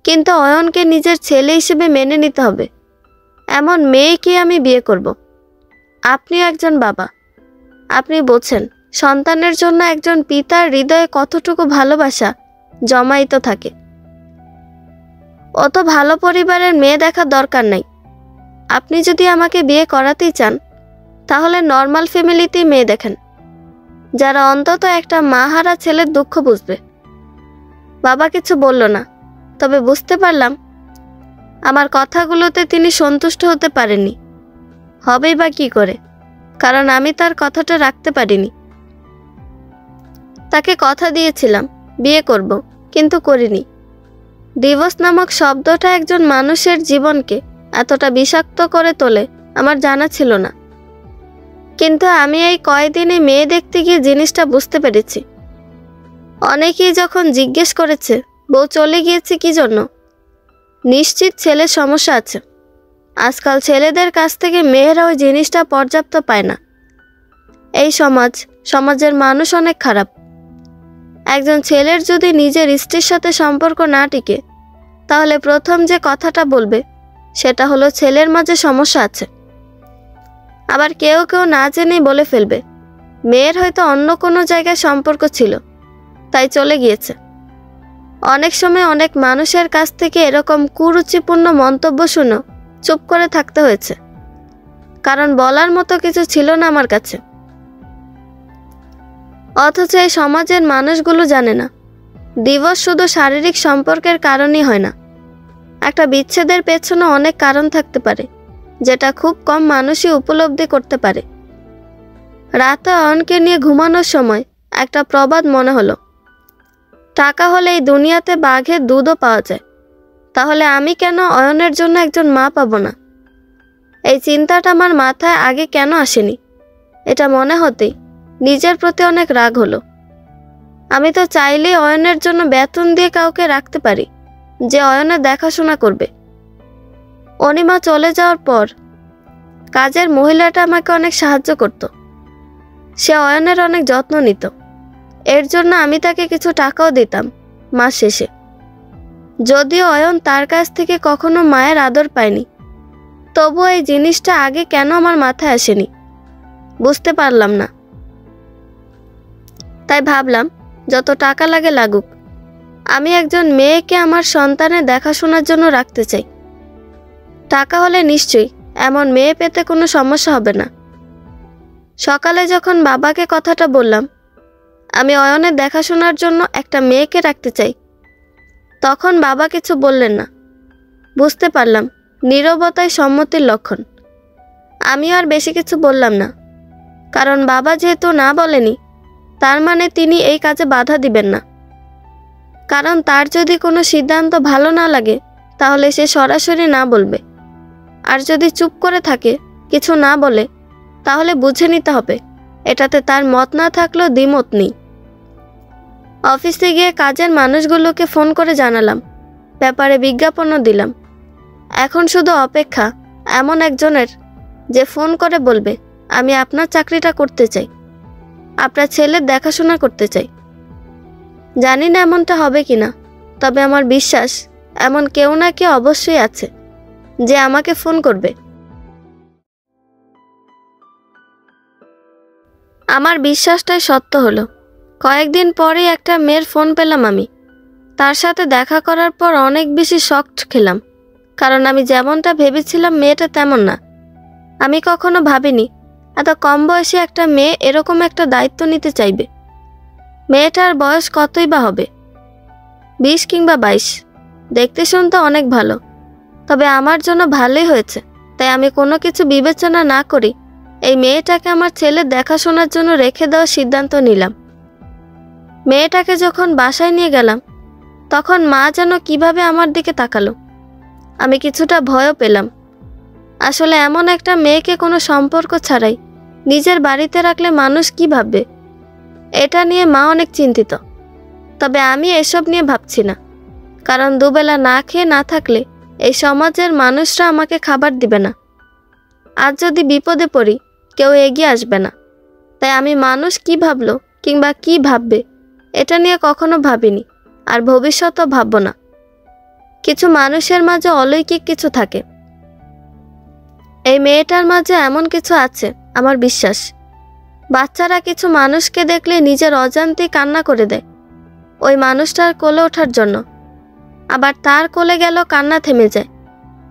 কিন্তু অয়নকে নিজের ছেলে হিসেবে মেনে নিতে হবে। এমন মেয়েকে আমি বিয়ে করব। আপনিও একজন বাবা, আপনি বোঝেন সন্তানের জন্য একজন পিতার হৃদয়ে কতটুকু ভালোবাসা জমায়িত থাকে। অত ভালো পরিবারের মেয়ে দেখার দরকার নাই। আপনি যদি আমাকে বিয়ে করাতেই চান তাহলে নর্মাল ফ্যামিলিতেই মেয়ে দেখেন, যারা অন্তত একটা মাহারা ছেলের দুঃখ বুঝবে। বাবা কিছু বলল না, তবে বুঝতে পারলাম আমার কথাগুলোতে তিনি সন্তুষ্ট হতে পারেননি। হবেই বা কী করে, কারণ আমি তার কথাটা রাখতে পারিনি। তাকে কথা দিয়েছিলাম বিয়ে করব, কিন্তু করিনি। ডিভোর্স নামক শব্দটা একজন মানুষের জীবনকে এতটা বিষাক্ত করে তোলে আমার জানা ছিল না। কিন্তু আমি এই কয়দিনে মেয়ে দেখতে গিয়ে জিনিসটা বুঝতে পেরেছি। অনেকেই যখন জিজ্ঞেস করেছে বউ চলে গিয়েছে কি জন্য, নিশ্চিত ছেলের সমস্যা আছে। আজকাল ছেলেদের কাছ থেকে মেয়েরা ওই জিনিসটা পর্যাপ্ত পায় না। এই সমাজের মানুষ অনেক খারাপ। একজন ছেলের যদি নিজের স্ত্রীর সাথে সম্পর্ক না টিকে তাহলে প্রথম যে কথাটা বলবে সেটা হলো ছেলের মাঝে সমস্যা আছে। আবার কেউ কেউ না জেনেই বলে ফেলবে মেয়ের হয়তো অন্য কোনো জায়গায় সম্পর্ক ছিল, তাই চলে গিয়েছে। অনেক সময় অনেক মানুষের কাছ থেকে এরকম কুরুচিপূর্ণ মন্তব্য শুনে চুপ করে থাকতে হয়েছে, কারণ বলার মতো কিছু ছিল না আমার কাছে। অথচ এই সমাজের মানুষগুলো জানে না ডিভোর্স শুধু শারীরিক সম্পর্কের কারণেই হয় না। একটা বিচ্ছেদের পেছনে অনেক কারণ থাকতে পারে, যেটা খুব কম মানুষই উপলব্ধি করতে পারে। রাতে অয়নকে নিয়ে ঘুমানোর সময় একটা প্রবাদ মনে হলো, টাকা হলে এই দুনিয়াতে বাঘের দুধও পাওয়া যায়, তাহলে আমি কেন অয়নের জন্য একজন মা পাবো না? এই চিন্তাটা আমার মাথায় আগে কেন আসেনি? এটা মনে হতেই নিজের প্রতি অনেক রাগ হলো। আমি তো চাইলেই অয়নের জন্য বেতন দিয়ে কাউকে রাখতে পারি যে অয়নের দেখাশোনা করবে। অনিমা চলে যাওয়ার পর কাজের মহিলাটা আমাকে অনেক সাহায্য করত। সে অয়নের অনেক যত্ন নিত। এর জন্য আমি তাকে কিছু টাকাও দিতাম মাস শেষে। যদিও অয়ন তার কাছ থেকে কখনো মায়ের আদর পায়নি, তবুও এই জিনিসটা আগে কেন আমার মাথায় আসেনি বুঝতে পারলাম না। তাই ভাবলাম যত টাকা লাগে লাগুক, আমি একজন মেয়েকে আমার সন্তানের দেখাশোনার জন্য রাখতে চাই। টাকা হলে নিশ্চয়ই এমন মেয়ে পেতে কোনো সমস্যা হবে না। সকালে যখন বাবাকে কথাটা বললাম আমি অয়নের দেখাশোনার জন্য একটা মেয়েকে রাখতে চাই, তখন বাবা কিছু বললেন না। বুঝতে পারলাম নীরবতাই সম্মতির লক্ষণ। আমি আর বেশি কিছু বললাম না, কারণ বাবা যেহেতু না বলেনি তার মানে তিনি এই কাজে বাধা দিবেন না। কারণ তার যদি কোনো সিদ্ধান্ত ভালো না লাগে তাহলে সে সরাসরি না বলবে, আর যদি চুপ করে থাকে কিছু না বলে তাহলে বুঝে নিতে হবে এটাতে তার মত না থাকলেও দ্বিমত নেই। অফিসে গিয়ে কাজের মানুষগুলোকে ফোন করে জানালাম, ব্যাপারে বিজ্ঞাপনও দিলাম। এখন শুধু অপেক্ষা এমন একজনের যে ফোন করে বলবে আমি আপনার চাকরিটা করতে চাই, আপনার ছেলের দেখাশোনা করতে চাই। জানি না এমনটা হবে কিনা, তবে আমার বিশ্বাস এমন কেউ না কেউ অবশ্যই আছে যে আমাকে ফোন করবে। আমার বিশ্বাসটাই সত্য হলো। কয়েকদিন পরেই একটা মেয়ের ফোন পেলাম আমি। তার সাথে দেখা করার পর অনেক বেশি শকড খেলাম, কারণ আমি যেমনটা ভেবেছিলাম মেয়েটা তেমন না। আমি কখনো ভাবিনি এত কম বয়সী একটা মেয়ে এরকম একটা দায়িত্ব নিতে চাইবে। মেয়েটার বয়স কতই বা হবে, 20 কিংবা 22। দেখতে শুনতে অনেক ভালো, তবে আমার জন্য ভালোই হয়েছে। তাই আমি কোনো কিছু বিবেচনা না করি এই মেয়েটাকে আমার ছেলের দেখাশোনার জন্য রেখে দেওয়ার সিদ্ধান্ত নিলাম। মেয়েটাকে যখন বাসায় নিয়ে গেলাম তখন মা যেন কিভাবে আমার দিকে তাকালো। আমি কিছুটা ভয়ও পেলাম। আসলে এমন একটা মেয়েকে কোনো সম্পর্ক ছাড়াই নিজের বাড়িতে রাখলে মানুষ কি ভাববে, এটা নিয়ে মা অনেক চিন্তিত। তবে আমি এসব নিয়ে ভাবছি না, কারণ দুবেলা না খেয়ে না থাকলে এই সমাজের মানুষরা আমাকে খাবার দিবে না। আজ যদি বিপদে পড়ি কেউ এগিয়ে আসবে না। তাই আমি মানুষ কি ভাবলো কিংবা কি ভাববে এটা নিয়ে কখনো ভাবিনি, আর ভবিষ্যতও ভাববো না। কিছু মানুষের মাঝে অলৌকিক কিছু থাকে, এই মেয়েটার মাঝে এমন কিছু আছে আমার বিশ্বাস। বাচ্চারা কিছু মানুষকে দেখলে নিজের অজান্তেই কান্না করে দেয় ওই মানুষটার কোলে ওঠার জন্য, আবার তার কোলে গেল কান্না থেমে যায়।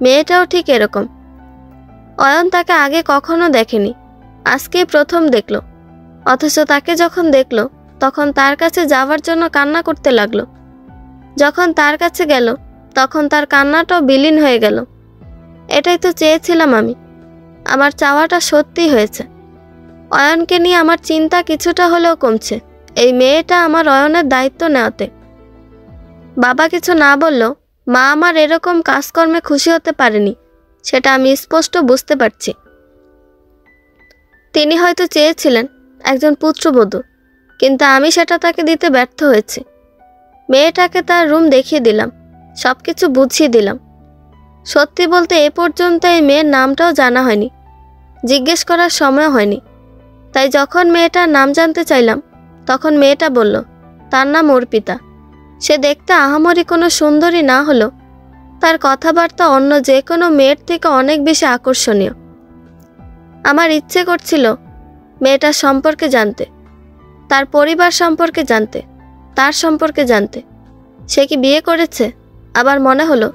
মেয়েটাও ঠিক এরকম। অয়ন তাকে আগে কখনো দেখেনি, আজকেই প্রথম দেখলো। অথচ তাকে যখন দেখলো তখন তার কাছে যাওয়ার জন্য কান্না করতে লাগলো। যখন তার কাছে গেল তখন তার কান্নাটাও বিলীন হয়ে গেল। এটাই তো চেয়েছিলাম আমি। আমার চাওয়াটা সত্যি হয়েছে। অয়নকে নিয়ে আমার চিন্তা কিছুটা হলেও কমছে এই মেয়েটা আমার অয়নের দায়িত্ব নেওয়াতে। বাবা কিছু না বললেও মা আমার এরকম কাজকর্মে খুশি হতে পারেনি, সেটা আমি স্পষ্ট বুঝতে পারছি। তিনি হয়তো চেয়েছিলেন একজন পুত্রবধূ, কিন্তু আমি সেটা তাকে দিতে ব্যর্থ হয়েছি। মেয়েটাকে তার রুম দেখিয়ে দিলাম, সব কিছু বুঝিয়ে দিলাম। সত্যি বলতে এ পর্যন্ত এই মেয়ের নামটাও জানা হয়নি, জিজ্ঞেস করার সময় হয়নি। তাই যখন মেয়েটার নাম জানতে চাইলাম তখন মেয়েটা বলল তার নাম অর্পিতা। সে দেখতে আহামরি কোনো সুন্দরী না হলেও তার কথাবার্তা অন্য যে কোনো মেয়ের থেকে অনেক বেশি আকর্ষণীয়। আমার ইচ্ছে করছিল মেয়েটার সম্পর্কে জানতে, তার পরিবার সম্পর্কে জানতে, তার সম্পর্কে জানতে। সে কি বিয়ে করেছে? আবার মনে হলো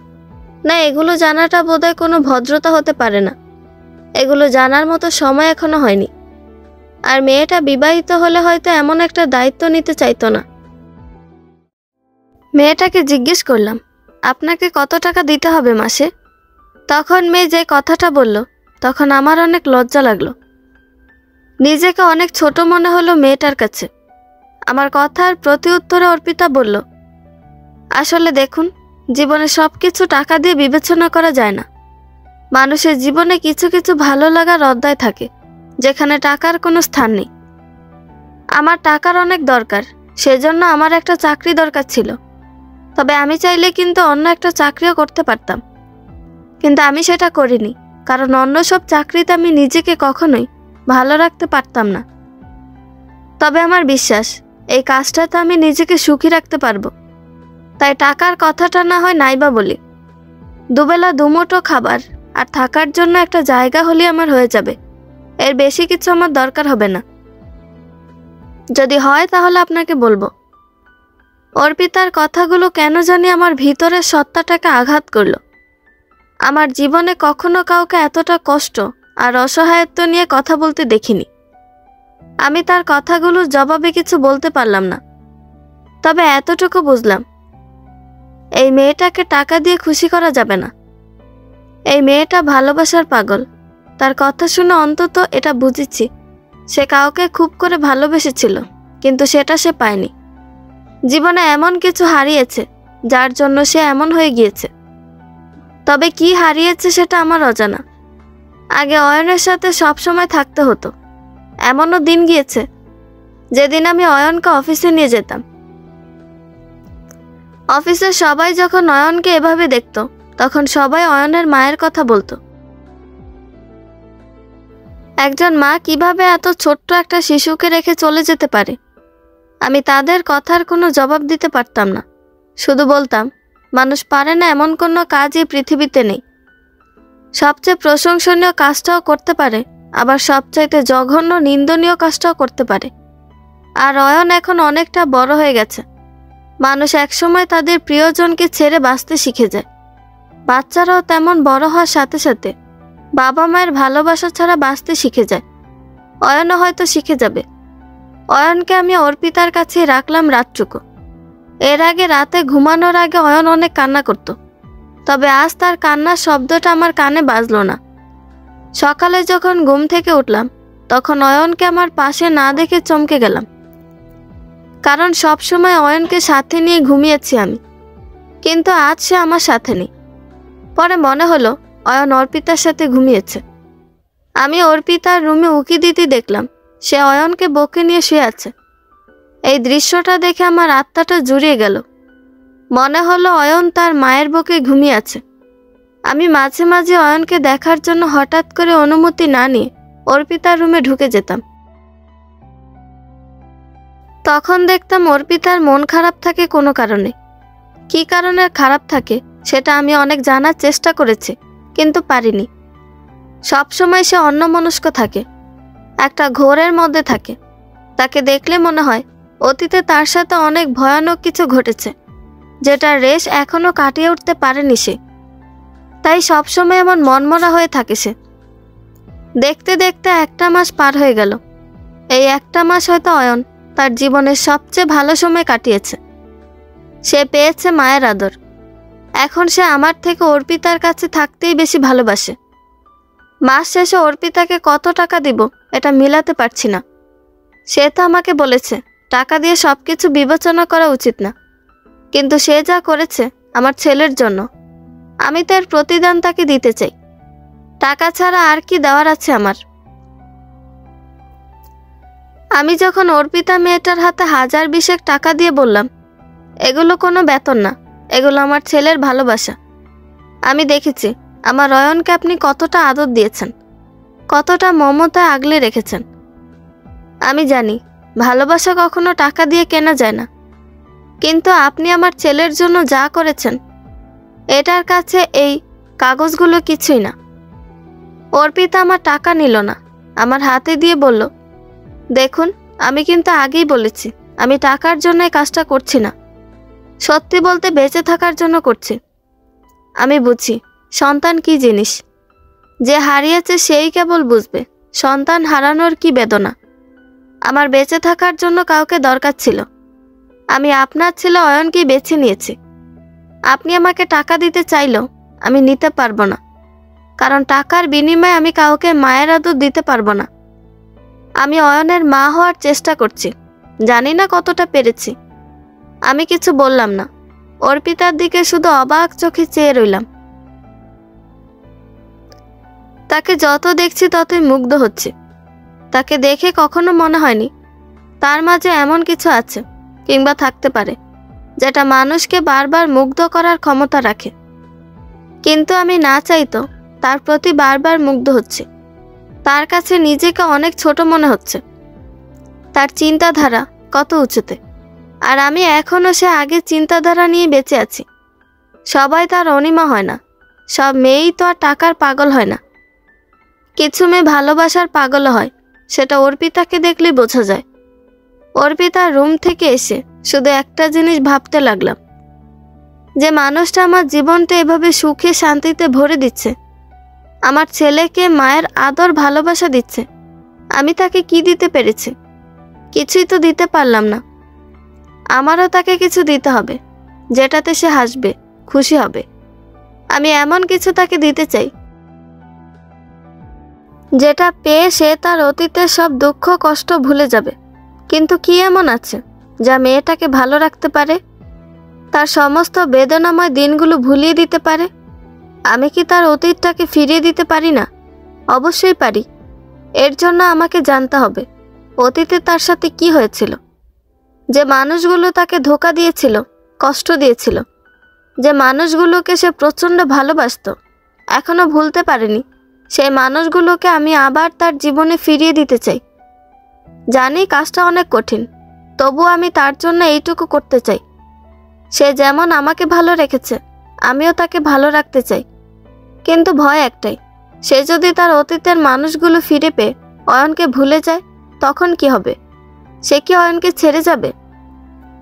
না, এগুলো জানাটা বোধহয় কোনো ভদ্রতা হতে পারে না, এগুলো জানার মতো সময় এখনো হয়নি। আর মেয়েটা বিবাহিত হলে হয়তো এমন একটা দায়িত্ব নিতে চাইতো না। মেয়েটাকে জিজ্ঞেস করলাম, আপনাকে কত টাকা দিতে হবে মাসে? তখন মেয়ে যে কথাটা বলল, তখন আমার অনেক লজ্জা লাগলো। নিজেকে অনেক ছোট মনে হলো মেয়েটার কাছে। আমার কথার প্রতি উত্তরে অর্পিতা বলল, আসলে দেখুন, জীবনে সব কিছু টাকা দিয়ে বিবেচনা করা যায় না। মানুষের জীবনে কিছু কিছু ভালো লাগার অধ্যায় থাকে যেখানে টাকার কোনো স্থান নেই। আমার টাকার অনেক দরকার, সেজন্য আমার একটা চাকরি দরকার ছিল। তবে আমি চাইলে কিন্তু অন্য একটা চাকরিও করতে পারতাম, কিন্তু আমি সেটা করিনি, কারণ অন্য সব চাকরিতে আমি নিজেকে কখনোই ভালো রাখতে পারতাম না। তবে আমার বিশ্বাস এই কাজটাতে আমি নিজেকে সুখী রাখতে পারবো। তাই টাকার কথাটা না হয় নাইবা বলি, দুবেলা দুমুঠো খাবার আর থাকার জন্য একটা জায়গা হলে আমার হয়ে যাবে। এর বেশি কিছু আমার দরকার হবে না। যদি হয় তাহলে আপনাকে বলবো। অর্পিতার কথাগুলো কেন জানি আমার ভিতরের সত্তাটাকে আঘাত করলো। আমার জীবনে কখনো কাউকে এতটা কষ্ট আর অসহায়ত্ব নিয়ে কথা বলতে দেখিনি। আমি তার কথাগুলোর জবাবে কিছু বলতে পারলাম না। তবে এতটুকু বুঝলাম, এই মেয়েটাকে টাকা দিয়ে খুশি করা যাবে না। এই মেয়েটা ভালোবাসার পাগল। তার কথা শুনে অন্তত এটা বুঝেছি, সে কাউকে খুব করে ভালোবেসেছিল, কিন্তু সেটা সে পায়নি। জীবনে এমন কিছু হারিয়েছে যার জন্য সে এমন হয়ে গিয়েছে। তবে কি হারিয়েছে সেটা আমার অজানা। আগে অয়নের সাথে সবসময় থাকতে হতো। এমনও দিন গিয়েছে যেদিন আমি অয়নকে অফিসে নিয়ে যেতাম। অফিসের সবাই যখন অয়নকে এভাবে দেখত, তখন সবাই অয়নের মায়ের কথা বলতো। একজন মা কিভাবে এত ছোট্ট একটা শিশুকে রেখে চলে যেতে পারে? আমি তাদের কথার কোনো জবাব দিতে পারতাম না। শুধু বলতাম, মানুষ পারে না এমন কোনো কাজই পৃথিবীতে নেই। সবচেয়ে প্রশংসনীয় কাজটাও করতে পারে, আবার সবচাইতে জঘন্য নিন্দনীয় কাজটাও করতে পারে। আর অয়ন এখন অনেকটা বড় হয়ে গেছে। মানুষ একসময় তাদের প্রিয়জনকে ছেড়ে বাঁচতে শিখে যায়। বাচ্চারাও তেমন বড় হওয়ার সাথে সাথে বাবা মায়ের ভালোবাসা ছাড়া বাঁচতে শিখে যায়। অয়নও হয়তো শিখে যাবে। অয়নকে আমি অর্পিতার কাছে রাখলাম রাতটুকু। এর আগে রাতে ঘুমানোর আগে অয়ন অনেক কান্না করত। তবে আজ তার কান্নার শব্দটা আমার কানে বাজলো না। সকালে যখন ঘুম থেকে উঠলাম, তখন অয়নকে আমার পাশে না দেখে চমকে গেলাম। কারণ সবসময় অয়নকে সাথে নিয়ে ঘুমিয়েছি আমি, কিন্তু আজ সে আমার সাথে নেই। পরে মনে হলো অয়ন অর্পিতার সাথে ঘুমিয়েছে। আমি অর্পিতার রুমে উকি দিতে দেখলাম সে অয়নকে বুকে নিয়ে শুয়ে আছে। এই দৃশ্যটা দেখে আমার আত্মাটা জুড়িয়ে গেল। মনে হলো অয়ন তার মায়ের বুকে ঘুমিয়ে আছে। আমি মাঝে মাঝে অয়নকে দেখার জন্য হঠাৎ করে অনুমতি না নিয়ে অর্পিতার রুমে ঢুকে যেতাম। তখন দেখতাম অর্পিতার মন খারাপ থাকে কোনো কারণে। কী কারণে খারাপ থাকে সেটা আমি অনেক জানার চেষ্টা করেছি, কিন্তু পারিনি। সবসময় সে অন্যমনস্ক থাকে, একটা ঘোরের মধ্যে থাকে। তাকে দেখলে মনে হয় অতীতে তার সাথে অনেক ভয়ানক কিছু ঘটেছে, যেটার রেশ এখনো কাটিয়ে উঠতে পারেনি সে। তাই সবসময় এমন মনমরা হয়ে থাকে সে। দেখতে দেখতে একটা মাস পার হয়ে গেল। এই একটা মাস হয়তো অয়ন তার জীবনের সবচেয়ে ভালো সময় কাটিয়েছে। সে পেয়েছে মায়ের আদর। এখন সে আমার থেকে অর্পিতার কাছে থাকতেই বেশি ভালোবাসে। মাস শেষে অর্পিতাকে কত টাকা দিব এটা মিলাতে পারছি না। সে তো আমাকে বলেছে টাকা দিয়ে সব কিছু বিবেচনা করা উচিত না, কিন্তু সে যা করেছে আমার ছেলের জন্য, আমি তার প্রতিদান তাকে দিতে চাই। টাকা ছাড়া আর কি দেওয়ার আছে আমার? আমি যখন অর্পিতা মেয়েটার হাতে 1020 টাকা দিয়ে বললাম, এগুলো কোনো বেতন না, এগুলো আমার ছেলের ভালোবাসা। আমি দেখেছি আমার অয়নকে আপনি কতটা আদর দিয়েছেন, কতটা মমতায় আগলে রেখেছেন। আমি জানি ভালোবাসা কখনো টাকা দিয়ে কেনা যায় না, কিন্তু আপনি আমার ছেলের জন্য যা করেছেন এটার কাছে এই কাগজগুলো কিছুই না। অর্পিতা আমার টাকা নিল না, আমার হাতে দিয়ে বলল, দেখুন আমি কিন্তু আগেই বলেছি আমি টাকার জন্য এই কাজটা করছি না, সত্যি বলতে বেঁচে থাকার জন্য করছি। আমি বুঝি সন্তান কি জিনিস, যে হারিয়েছে সেই কেবল বুঝবে সন্তান হারানোর কি বেদনা। আমার বেঁচে থাকার জন্য কাউকে দরকার ছিল, আমি আপনার ছেলে অয়নকে বেছে নিয়েছি। আপনি আমাকে টাকা দিতে চাইলেও আমি নিতে পারবো না, কারণ টাকার বিনিময়ে আমি কাউকে মায়ের আদর দিতে পারবো না। আমি অয়নের মা হওয়ার চেষ্টা করছি, জানি না কতটা পেরেছি। আমি কিছু বললাম না, অর্পিতার দিকে শুধু অবাক চোখে চেয়ে রইলাম। তাকে যত দেখছি ততই মুগ্ধ হচ্ছে। তাকে দেখে কখনো মনে হয়নি তার মাঝে এমন কিছু আছে কিংবা থাকতে পারে যেটা মানুষকে বারবার মুগ্ধ করার ক্ষমতা রাখে। কিন্তু আমি না চাইতো তার প্রতি বারবার মুগ্ধ হচ্ছে। তার কাছে নিজেকে অনেক ছোট মনে হচ্ছে। তার চিন্তাধারা কত উঁচুতে, আর আমি এখনও সে আগের চিন্তাধারা নিয়ে বেঁচে আছি। সবাই তার অনিমা হয় না, সব মেয়েই তো আর টাকার পাগল হয় না। কিছু মেয়ে ভালোবাসার পাগলও হয়, সেটা অর্পিতাকে দেখলেই বোঝা যায়। অর্পিতার রুম থেকে এসে শুধু একটা জিনিস ভাবতে লাগলাম, যে মানুষটা আমার জীবনটা এভাবে সুখে শান্তিতে ভরে দিচ্ছে, আমার ছেলেকে মায়ের আদর ভালোবাসা দিচ্ছে, আমি তাকে কি দিতে পেরেছি? কিছুই তো দিতে পারলাম না। আমারও তাকে কিছু দিতে হবে যেটাতে সে হাসবে, খুশি হবে। আমি এমন কিছু তাকে দিতে চাই যেটা পেয়ে সে তার অতীতের সব দুঃখ কষ্ট ভুলে যাবে। কিন্তু কি এমন আছে যা মেয়েটাকে ভালো রাখতে পারে, তার সমস্ত বেদনাময় দিনগুলো ভুলিয়ে দিতে পারে? আমি কি তার অতীতটাকে ফিরিয়ে দিতে পারি না? অবশ্যই পারি। এর জন্য আমাকে জানতে হবে অতীতে তার সাথে কি হয়েছিল, যে মানুষগুলো তাকে ধোঁকা দিয়েছিল, কষ্ট দিয়েছিল, যে মানুষগুলোকে সে প্রচণ্ড ভালোবাসতো, এখনো ভুলতে পারেনি, সেই মানুষগুলোকে আমি আবার তার জীবনে ফিরিয়ে দিতে চাই। জানি কাজটা অনেক কঠিন, তবু আমি তার জন্য এইটুকু করতে চাই। সে যেমন আমাকে ভালো রেখেছে, আমিও তাকে ভালো রাখতে চাই। কিন্তু ভয় একটাই, সে যদি তার অতীতের মানুষগুলো ফিরে পেয়ে অয়নকে ভুলে যায়, তখন কি হবে? সে কি অয়নকে ছেড়ে যাবে?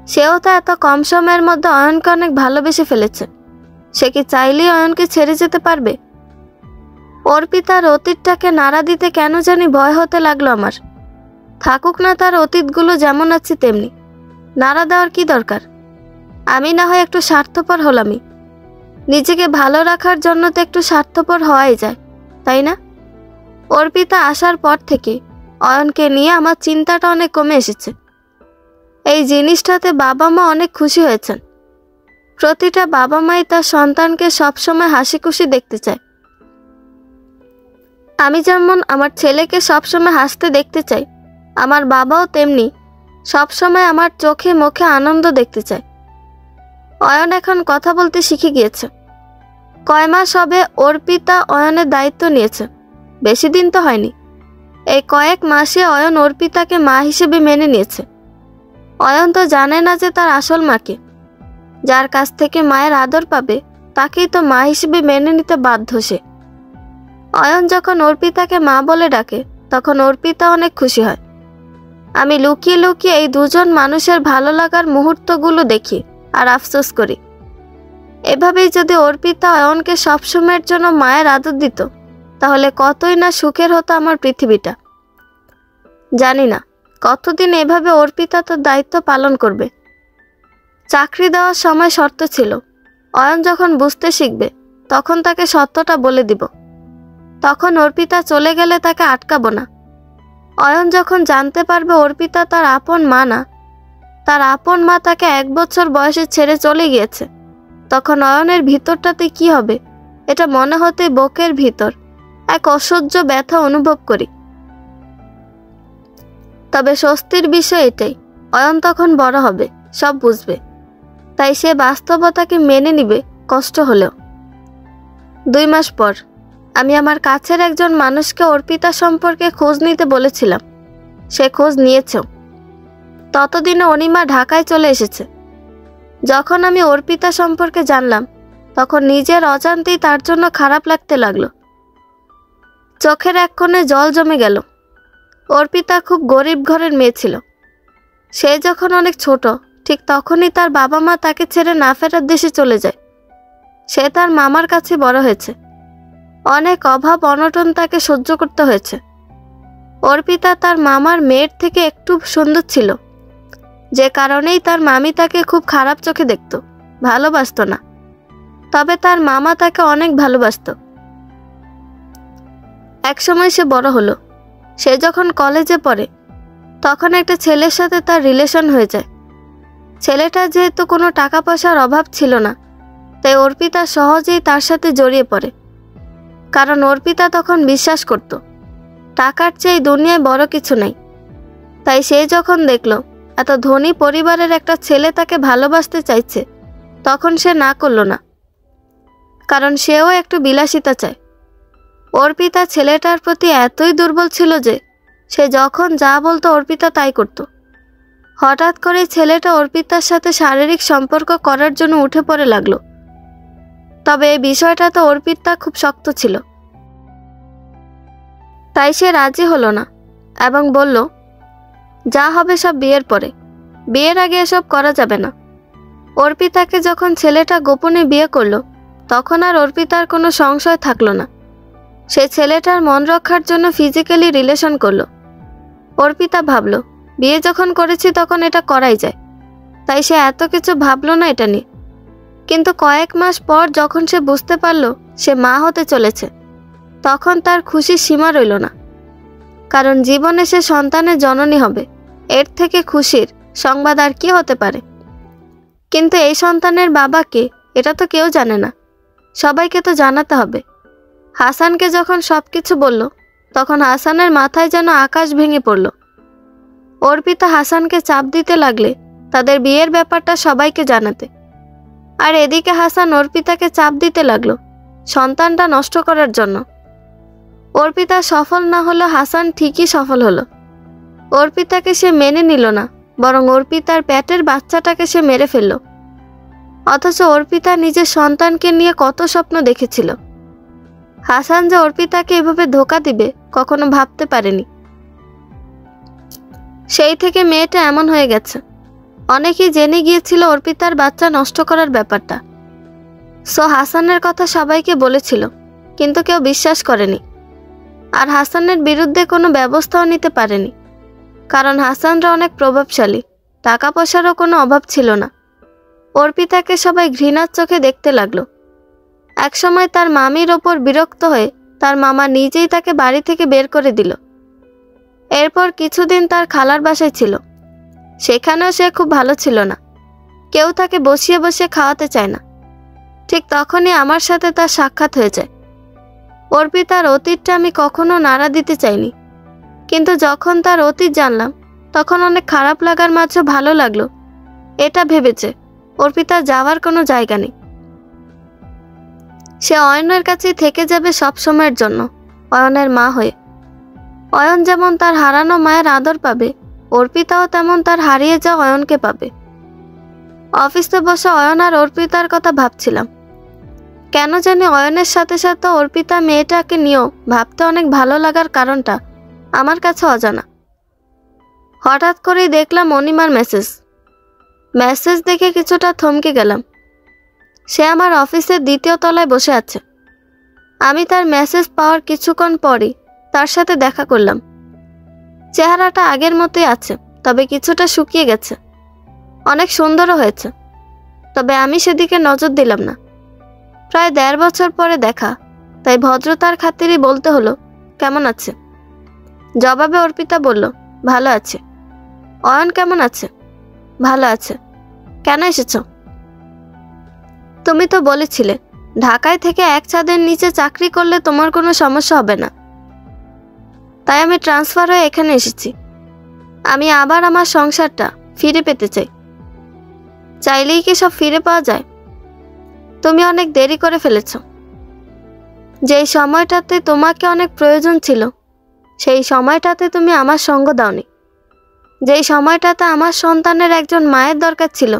সেও তো এত কম সময়ের মধ্যে অয়নকে অনেক ভালোবেসে ফেলেছে। সে কি চাইলেই অয়নকে ছেড়ে যেতে পারবে? অর্পিতার অতীতটাকে নাড়া দিতে কেন জানি ভয় হতে লাগলো আমার। থাকুক না তার অতীতগুলো যেমন আছে তেমনি, নাড়া দেওয়ার কি দরকার? আমি না হয় একটু স্বার্থপর হলামই, নিজেকে ভালো রাখার জন্য তো একটু স্বার্থপর হওয়াই যায়, তাই না? অর্পিতা আসার পর থেকে অয়নকে নিয়ে আমার চিন্তাটা অনেক কমে এসেছে। এই জিনিসটাতে বাবা মা অনেক খুশি হয়েছেন। প্রতিটা বাবা মাই তার সন্তানকে সবসময় হাসি খুশি দেখতে চায়। আমি যেমন আমার ছেলেকে সবসময় হাসতে দেখতে চাই, আমার বাবাও তেমনি সবসময় আমার চোখে মুখে আনন্দ দেখতে চায়। অয়ন এখন কথা বলতে শিখে গিয়েছে। কয় মাস হবে অর্পিতা অয়নের দায়িত্ব নিয়েছে, বেশি দিন তো হয়নি। এই কয়েক মাসে অয়ন অর্পিতাকে মা হিসেবে মেনে নিয়েছে। অয়ন তো জানে না যে তার আসল মাকে, যার কাছ থেকে মায়ের আদর পাবে তাকেই তো মা হিসেবে মেনে নিতে বাধ্য সে। অয়ন যখন অর্পিতাকে মা বলে ডাকে, তখন অর্পিতা অনেক খুশি হয়। আমি লুকিয়ে লুকিয়ে এই দুজন মানুষের ভালো লাগার মুহূর্তগুলো দেখি আর আফসোস করি। এভাবেই যদি অর্পিতা অয়নকে সবসময়ের জন্য মায়ের আদর দিত, তাহলে কতই না সুখের হতো আমার পৃথিবীটা। জানি না কতদিন এভাবে অর্পিতা তার দায়িত্ব পালন করবে। চাকরি দেওয়ার সময় শর্ত ছিল, অয়ন যখন বুঝতে শিখবে তখন তাকে সত্যটা বলে দিব। তখন অর্পিতা চলে গেলে তাকে আটকাবো না। অয়ন যখন জানতে পারবে অর্পিতা তার আপন মা না, তার আপন মা তাকে 1 বছর বয়সে ছেড়ে চলে গিয়েছে, তখন অয়নের ভিতরটাতে কি হবে এটা মনে হতে বুকের ভিতর এক অসহ্য ব্যথা অনুভব করি। তবে স্বস্তির বিষয় এটাই, অয়ন তখন বড় হবে, সব বুঝবে, তাই সে বাস্তবতাকে মেনে নিবে কষ্ট হলেও। 2 মাস পর আমি আমার কাছের একজন মানুষকে অর্পিতা সম্পর্কে খোঁজ নিতে বলেছিলাম। সে খোঁজ নিয়েছেও। ততদিনে অনিমা ঢাকায় চলে এসেছে। যখন আমি অর্পিতা সম্পর্কে জানলাম, তখন নিজের অজান্তেই তার জন্য খারাপ লাগতে লাগলো। চোখের এক কোণে জল জমে গেল। অর্পিতা খুব গরিব ঘরের মেয়ে ছিল। সে যখন অনেক ছোট, ঠিক তখনই তার বাবা মা তাকে ছেড়ে না ফেরার দেশে চলে যায়। সে তার মামার কাছে বড় হয়েছে। অনেক অভাব অনটন তাকে সহ্য করতে হয়েছে। অর্পিতা তার মামার মেয়ের থেকে একটু সুন্দর ছিল, যে কারণেই তার মামি তাকে খুব খারাপ চোখে দেখত, ভালোবাসত না। তবে তার মামা তাকে অনেক ভালোবাসত। একসময় সে বড় হলো। সে যখন কলেজে পড়ে, তখন একটা ছেলের সাথে তার রিলেশন হয়ে যায়। ছেলেটা যেহেতু কোনো টাকা পয়সার অভাব ছিল না, তাই অর্পিতা সহজেই তার সাথে জড়িয়ে পড়ে। কারণ অর্পিতা তখন বিশ্বাস করত টাকার চেয়ে দুনিয়ায় বড় কিছু নেই। তাই সে যখন দেখল এত ধনী পরিবারের একটা ছেলে তাকে ভালোবাসতে চাইছে, তখন সে না করল না। কারণ সেও একটু বিলাসিতা চায়। অর্পিতা ছেলেটার প্রতি এতই দুর্বল ছিল যে সে যখন যা বলতো অর্পিতা তাই করত। হঠাৎ করে ছেলেটা অর্পিতার সাথে শারীরিক সম্পর্ক করার জন্য উঠে পড়ে লাগলো। তবে এই বিষয়টা তো অর্পিতা খুব শক্ত ছিল, তাই সে রাজি হলো না এবং বলল, যা হবে সব বিয়ের পরে, বিয়ের আগে এসব করা যাবে না। অর্পিতাকে যখন ছেলেটা গোপনে বিয়ে করলো, তখন আর অর্পিতার কোনো সংশয় থাকলো না। সে ছেলেটার মন রক্ষার জন্য ফিজিক্যালি রিলেশন করলো। অর্পিতা ভাবল, বিয়ে যখন করেছি তখন এটা করাই যায়, তাই সে এত কিছু ভাবল না এটা নিয়ে। কিন্তু কয়েক মাস পর যখন সে বুঝতে পারল সে মা হতে চলেছে, তখন তার খুশির সীমা রইল না। কারণ জীবনে সে সন্তানের জননী হবে, এর থেকে খুশির সংবাদ আর কি হতে পারে। কিন্তু এই সন্তানের বাবা কে, এটা তো কেউ জানে না। সবাইকে তো জানাতে হবে। হাসানকে যখন সব কিছু বলল, তখন হাসানের মাথায় যেন আকাশ ভেঙে পড়ল। অর্পিতা হাসানকে চাপ দিতে লাগলে তাদের বিয়ের ব্যাপারটা সবাইকে জানাতে। আর এদিকে হাসান অর্পিতাকে চাপ দিতে লাগলো সন্তানটা নষ্ট করার জন্য। অর্পিতা সফল না হলো, হাসান ঠিকই সফল হলো। অর্পিতাকে সে মেনে নিল না, বরং অর্পিতার পেটের বাচ্চাটাকে সে মেরে ফেলল। অথচ অর্পিতা নিজের সন্তানকে নিয়ে কত স্বপ্ন দেখেছিল। হাসান যে অর্পিতাকে এভাবে ধোঁকা দিবে কখনো ভাবতে পারেনি। সেই থেকে মেয়েটা এমন হয়ে গেছে। অনেকেই জেনে গিয়েছিল অর্পিতার বাচ্চা নষ্ট করার ব্যাপারটা। সো হাসানের কথা সবাইকে বলেছিল, কিন্তু কেউ বিশ্বাস করেনি। আর হাসানের বিরুদ্ধে কোনো ব্যবস্থাও নিতে পারেনি। কারণ হাসানরা অনেক প্রভাবশালী, টাকা পয়সারও কোনো অভাব ছিল না। অর্পিতাকে সবাই ঘৃণার চোখে দেখতে লাগলো। একসময় তার মামির ওপর বিরক্ত হয়ে তার মামা নিজেই তাকে বাড়ি থেকে বের করে দিল। এরপর কিছুদিন তার খালার বাসায় ছিল। সেখানেও সে খুব ভালো ছিল না। কেউ তাকে বসিয়ে বসিয়ে খাওয়াতে চায় না। ঠিক তখনই আমার সাথে তার সাক্ষাৎ হয়ে যায়। অর্পিতার অতীতটা আমি কখনো নাড়া দিতে চাইনি, কিন্তু যখন তার অতীত জানলাম তখন অনেক খারাপ লাগার মাঝে ভালো লাগলো। এটা ভেবেছে অর্পিতার যাওয়ার কোনো জায়গা নেই। সে অয়নের কাছেই থেকে যাবে সব সময়ের জন্য, অয়নের মা হয়ে। অয়ন যেমন তার হারানো মায়ের আদর পাবে, অর্পিতাও তেমন তার হারিয়ে যাওয়া অয়নকে পাবে। অফিসে বসে অয়ন আর অর্পিতার কথা ভাবছিলাম। কেন জানি অয়নের সাথে সাথে অর্পিতা মেয়েটাকে নিয়েও ভাবতে অনেক ভালো লাগার কারণটা আমার কাছে অজানা। হঠাৎ করেই দেখলাম অনিমার মেসেজ দেখে কিছুটা থমকে গেলাম। সে আমার অফিসের দ্বিতীয় তলায় বসে আছে। আমি তার মেসেজ পাওয়ার কিছুক্ষণ পরই তার সাথে দেখা করলাম। চেহারাটা আগের মতোই আছে, তবে কিছুটা শুকিয়ে গেছে। অনেক সুন্দরও হয়েছে, তবে আমি সেদিকে নজর দিলাম না। প্রায় 1.5 বছর পরে দেখা, তাই ভদ্রতার খাতিরই বলতে হলো, কেমন আছে? জবাবে অর্পিতা বলল, ভালো আছে। অয়ন কেমন আছে? ভালো আছে। কেন এসেছো? তুমি তো বলেছিলে ঢাকায় থেকে এক ছাদের নিচে চাকরি করলে তোমার কোনো সমস্যা হবে না। তাই আমি ট্রান্সফার হয়ে এখানে এসেছি। আমি আবার আমার সংসারটা ফিরে পেতে চাই। চাইলেই কি সব ফিরে পাওয়া যায়? তুমি অনেক দেরি করে ফেলেছ। যেই সময়টাতে তোমাকে অনেক প্রয়োজন ছিল, সেই সময়টাতে তুমি আমার সঙ্গ দাওনি। যেই সময়টাতে আমার সন্তানের একজন মায়ের দরকার ছিল,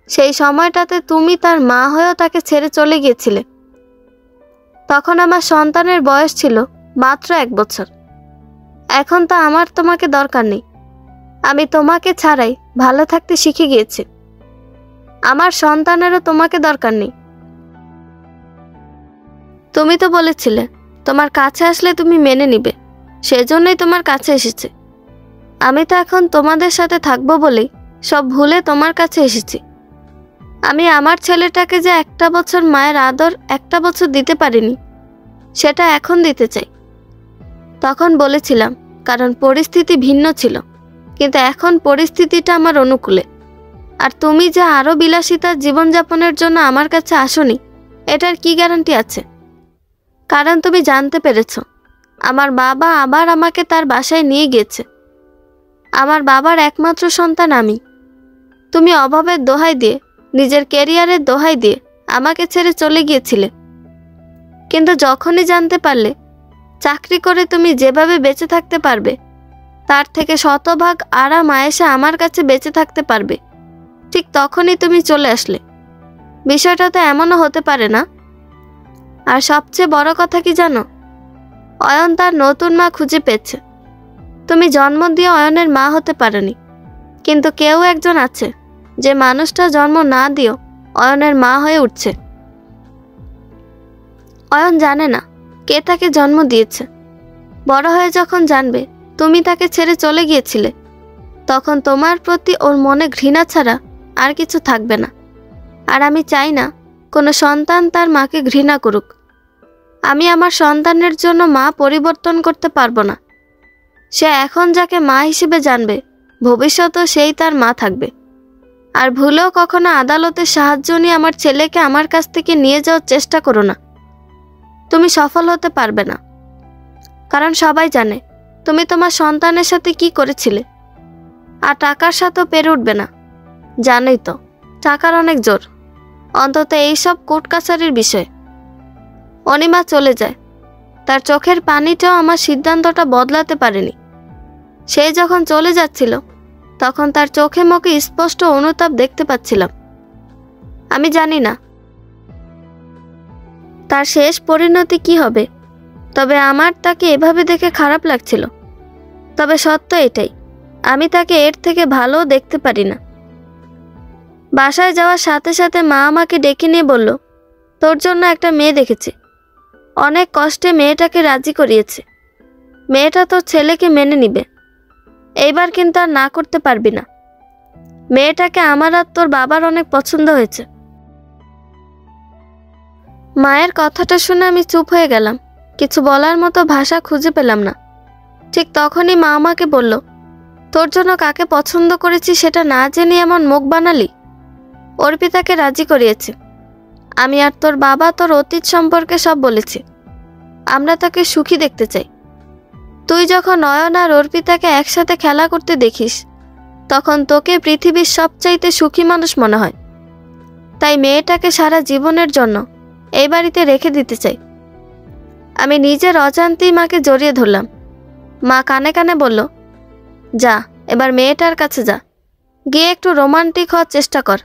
সেই সময়টাতে তুমি তার মা হয়েও তাকে ছেড়ে চলে গিয়েছিলে। তখন আমার সন্তানের বয়স ছিল মাত্র 1 বছর। এখন তো আমার তোমাকে দরকার নেই। আমি তোমাকে ছাড়াই ভালো থাকতে শিখে গিয়েছি। আমার সন্তানেরও তোমাকে দরকার নেই। তুমি তো বলেছিলে তোমার কাছে আসলে তুমি মেনে নিবে, সেজন্যই তোমার কাছে এসেছে। আমি তো এখন তোমাদের সাথে থাকবো বলেই সব ভুলে তোমার কাছে এসেছি। আমি আমার ছেলেটাকে যে 1 বছর মায়ের আদর 1 বছর দিতে পারিনি, সেটা এখন দিতে চাই। তখন বলেছিলাম কারণ পরিস্থিতি ভিন্ন ছিল, কিন্তু এখন পরিস্থিতিটা আমার অনুকূলে। আর তুমি যে আরও বিলাসিতার জীবনযাপনের জন্য আমার কাছে আসোনি, এটার কি গ্যারান্টি আছে? কারণ তুমি জানতে পেরেছ আমার বাবা আবার আমাকে তার বাসায় নিয়ে গিয়েছে। আমার বাবার একমাত্র সন্তান আমি। তুমি অভাবের দোহাই দিয়ে, নিজের ক্যারিয়ারের দোহাই দিয়ে আমাকে ছেড়ে চলে গিয়েছিলে। কিন্তু যখনই জানতে পারলে চাকরি করে তুমি যেভাবে বেঁচে থাকতে পারবে, তার থেকে শতভাগ আরাম আয়েশে আমার কাছে বেঁচে থাকতে পারবে, ঠিক তখনই তুমি চলে আসলে। বিষয়টা তো এমনও হতে পারে না। আর সবচেয়ে বড় কথা কি জানো? অয়ন তার নতুন মা খুঁজে পেয়েছে। তুমি জন্ম দিয়ে অয়নের মা হতে পারোনি, কিন্তু কেউ একজন আছে যে মানুষটা জন্ম না দিয়েও অয়নের মা হয়ে উঠছে। অয়ন জানে না কে তাকে জন্ম দিয়েছে। বড় হয়ে যখন জানবে তুমি তাকে ছেড়ে চলে গিয়েছিলে, তখন তোমার প্রতি ওর মনে ঘৃণা ছাড়া আর কিছু থাকবে না। আর আমি চাই না কোনো সন্তান তার মাকে ঘৃণা করুক। আমি আমার সন্তানের জন্য মা পরিবর্তন করতে পারবো না। সে এখন যাকে মা হিসেবে জানবে, ভবিষ্যতেও সেই তার মা থাকবে। আর ভুলেও কখনো আদালতের সাহায্য নিয়ে আমার ছেলেকে আমার কাছ থেকে নিয়ে যাওয়ার চেষ্টা করো না। তুমি সফল হতে পারবে না। কারণ সবাই জানে তুমি তোমার সন্তানের সাথে কি করেছিলে। আর টাকার সাথেও পেরে উঠবে না। জানোই তো টাকার অনেক জোর, অন্তত এইসব কোর্ট কাছারির বিষয়ে। অনিমা চলে যায়, তার চোখের পানিটাও আমার সিদ্ধান্তটা বদলাতে পারেনি। সে যখন চলে যাচ্ছিল তখন তার চোখে মুখে স্পষ্ট অনুতাপ দেখতে পাচ্ছিলাম। আমি জানি না তার শেষ পরিণতি কি হবে, তবে আমার তাকে এভাবে দেখে খারাপ লাগছিল। তবে সত্য এটাই, আমি তাকে এর থেকে ভালোও দেখতে পারি না। বাসায় যাওয়ার সাথে সাথে মা আমাকে ডেকে নিয়ে বলল, তোর জন্য একটা মেয়ে দেখেছি। অনেক কষ্টে মেয়েটাকে রাজি করিয়েছে। মেয়েটা তোর ছেলেকে মেনে নিবে। এইবার কিন্তু আর না করতে পারবি না। মেয়েটাকে আমার আর তোর বাবার অনেক পছন্দ হয়েছে। মায়ের কথাটা শুনে আমি চুপ হয়ে গেলাম। কিছু বলার মতো ভাষা খুঁজে পেলাম না। ঠিক তখনই মা আমাকে বলল, তোর জন্য কাকে পছন্দ করেছি সেটা না জেনে এমন মুখ বানালি। অর্পিতাকে রাজি করিয়েছে। আমি আর তোর বাবা তোর অতীত সম্পর্কে সব বলেছি। আমরা তাকে সুখী দেখতে চাই। তুই যখন নয়ন আর অর্পিতাকে একসাথে খেলা করতে দেখিস, তখন তোকে পৃথিবীর সবচাইতে সুখী মানুষ মনে হয়। তাই মেয়েটাকে সারা জীবনের জন্য এই বাড়িতে রেখে দিতে চাই। আমি নিজের অজান্তেই মাকে জড়িয়ে ধরলাম। মা কানে কানে বলল, যা এবার মেয়েটার কাছে যা, গিয়ে একটু রোমান্টিক হওয়ার চেষ্টা কর।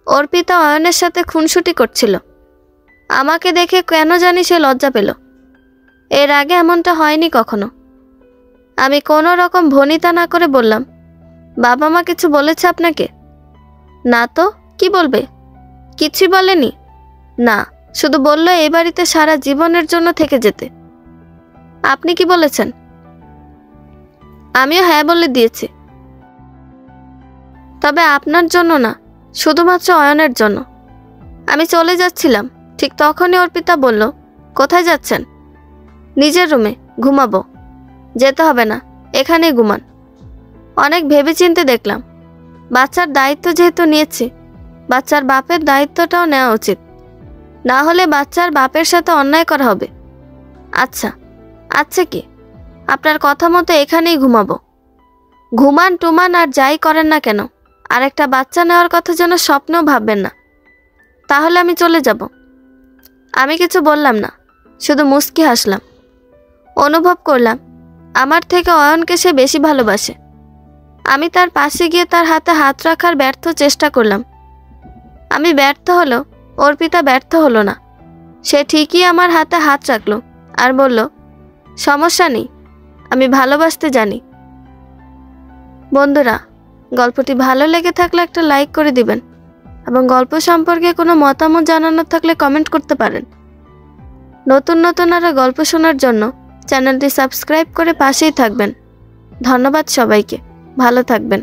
অর্পিতা অয়নের সাথে খুনসুটি করছিল। আমাকে দেখে কেন জানি সে লজ্জা পেল। এর আগে এমনটা হয়নি কখনো। আমি কোনো রকম ভনিতা না করে বললাম, বাবা মা কিছু বলেছে আপনাকে? না তো, কি বলবে? কিছুই বলেনি। না, শুধু বলল এই বাড়িতে সারা জীবনের জন্য থেকে যেতে। আপনি কি বলেছেন? আমিও হ্যাঁ বলে দিয়েছি। তবে আপনার জন্য না, শুধুমাত্র অয়নের জন্য। আমি চলে যাচ্ছিলাম, ঠিক তখনই অর্পিতা বলল, কোথায় যাচ্ছেন? নিজের রুমে ঘুমাবো। যেতে হবে না, এখানেই ঘুমান। অনেক ভেবেচিন্তে দেখলাম বাচ্চার দায়িত্ব যেহেতু নিয়েছি, বাচ্চার বাপের দায়িত্বটাও নেওয়া উচিত। না হলে বাচ্চার বাপের সাথে অন্যায় করা হবে। আচ্ছা আচ্ছা কি, আপনার কথা মতো এখানেই ঘুমাবো। ঘুমান টুমান আর যাই করেন না কেন, আর একটা বাচ্চা নেওয়ার কথা যেন স্বপ্নেও ভাববেন না। তাহলে আমি চলে যাব। আমি কিছু বললাম না, শুধু মুচকি হাসলাম। অনুভব করলাম আমার থেকে অয়নকে সে বেশি ভালোবাসে। আমি তার পাশে গিয়ে তার হাতে হাত রাখার ব্যর্থ চেষ্টা করলাম, আমি ব্যর্থ হলো, অর্পিতা ব্যর্থ হলো না। সে ঠিকই আমার হাতে হাত রাখলো আর বলল, সমস্যা নেই, আমি ভালোবাসতে জানি। বন্ধুরা, গল্পটি ভালো লেগে থাকলে একটা লাইক করে দিবেন এবং গল্প সম্পর্কে কোনো মতামত জানানোর থাকলে কমেন্ট করতে পারেন। নতুন নতুন আরও গল্প শোনার জন্য চ্যানেলটি সাবস্ক্রাইব করে পাশেই থাকবেন। ধন্যবাদ সবাইকে, ভালো থাকবেন।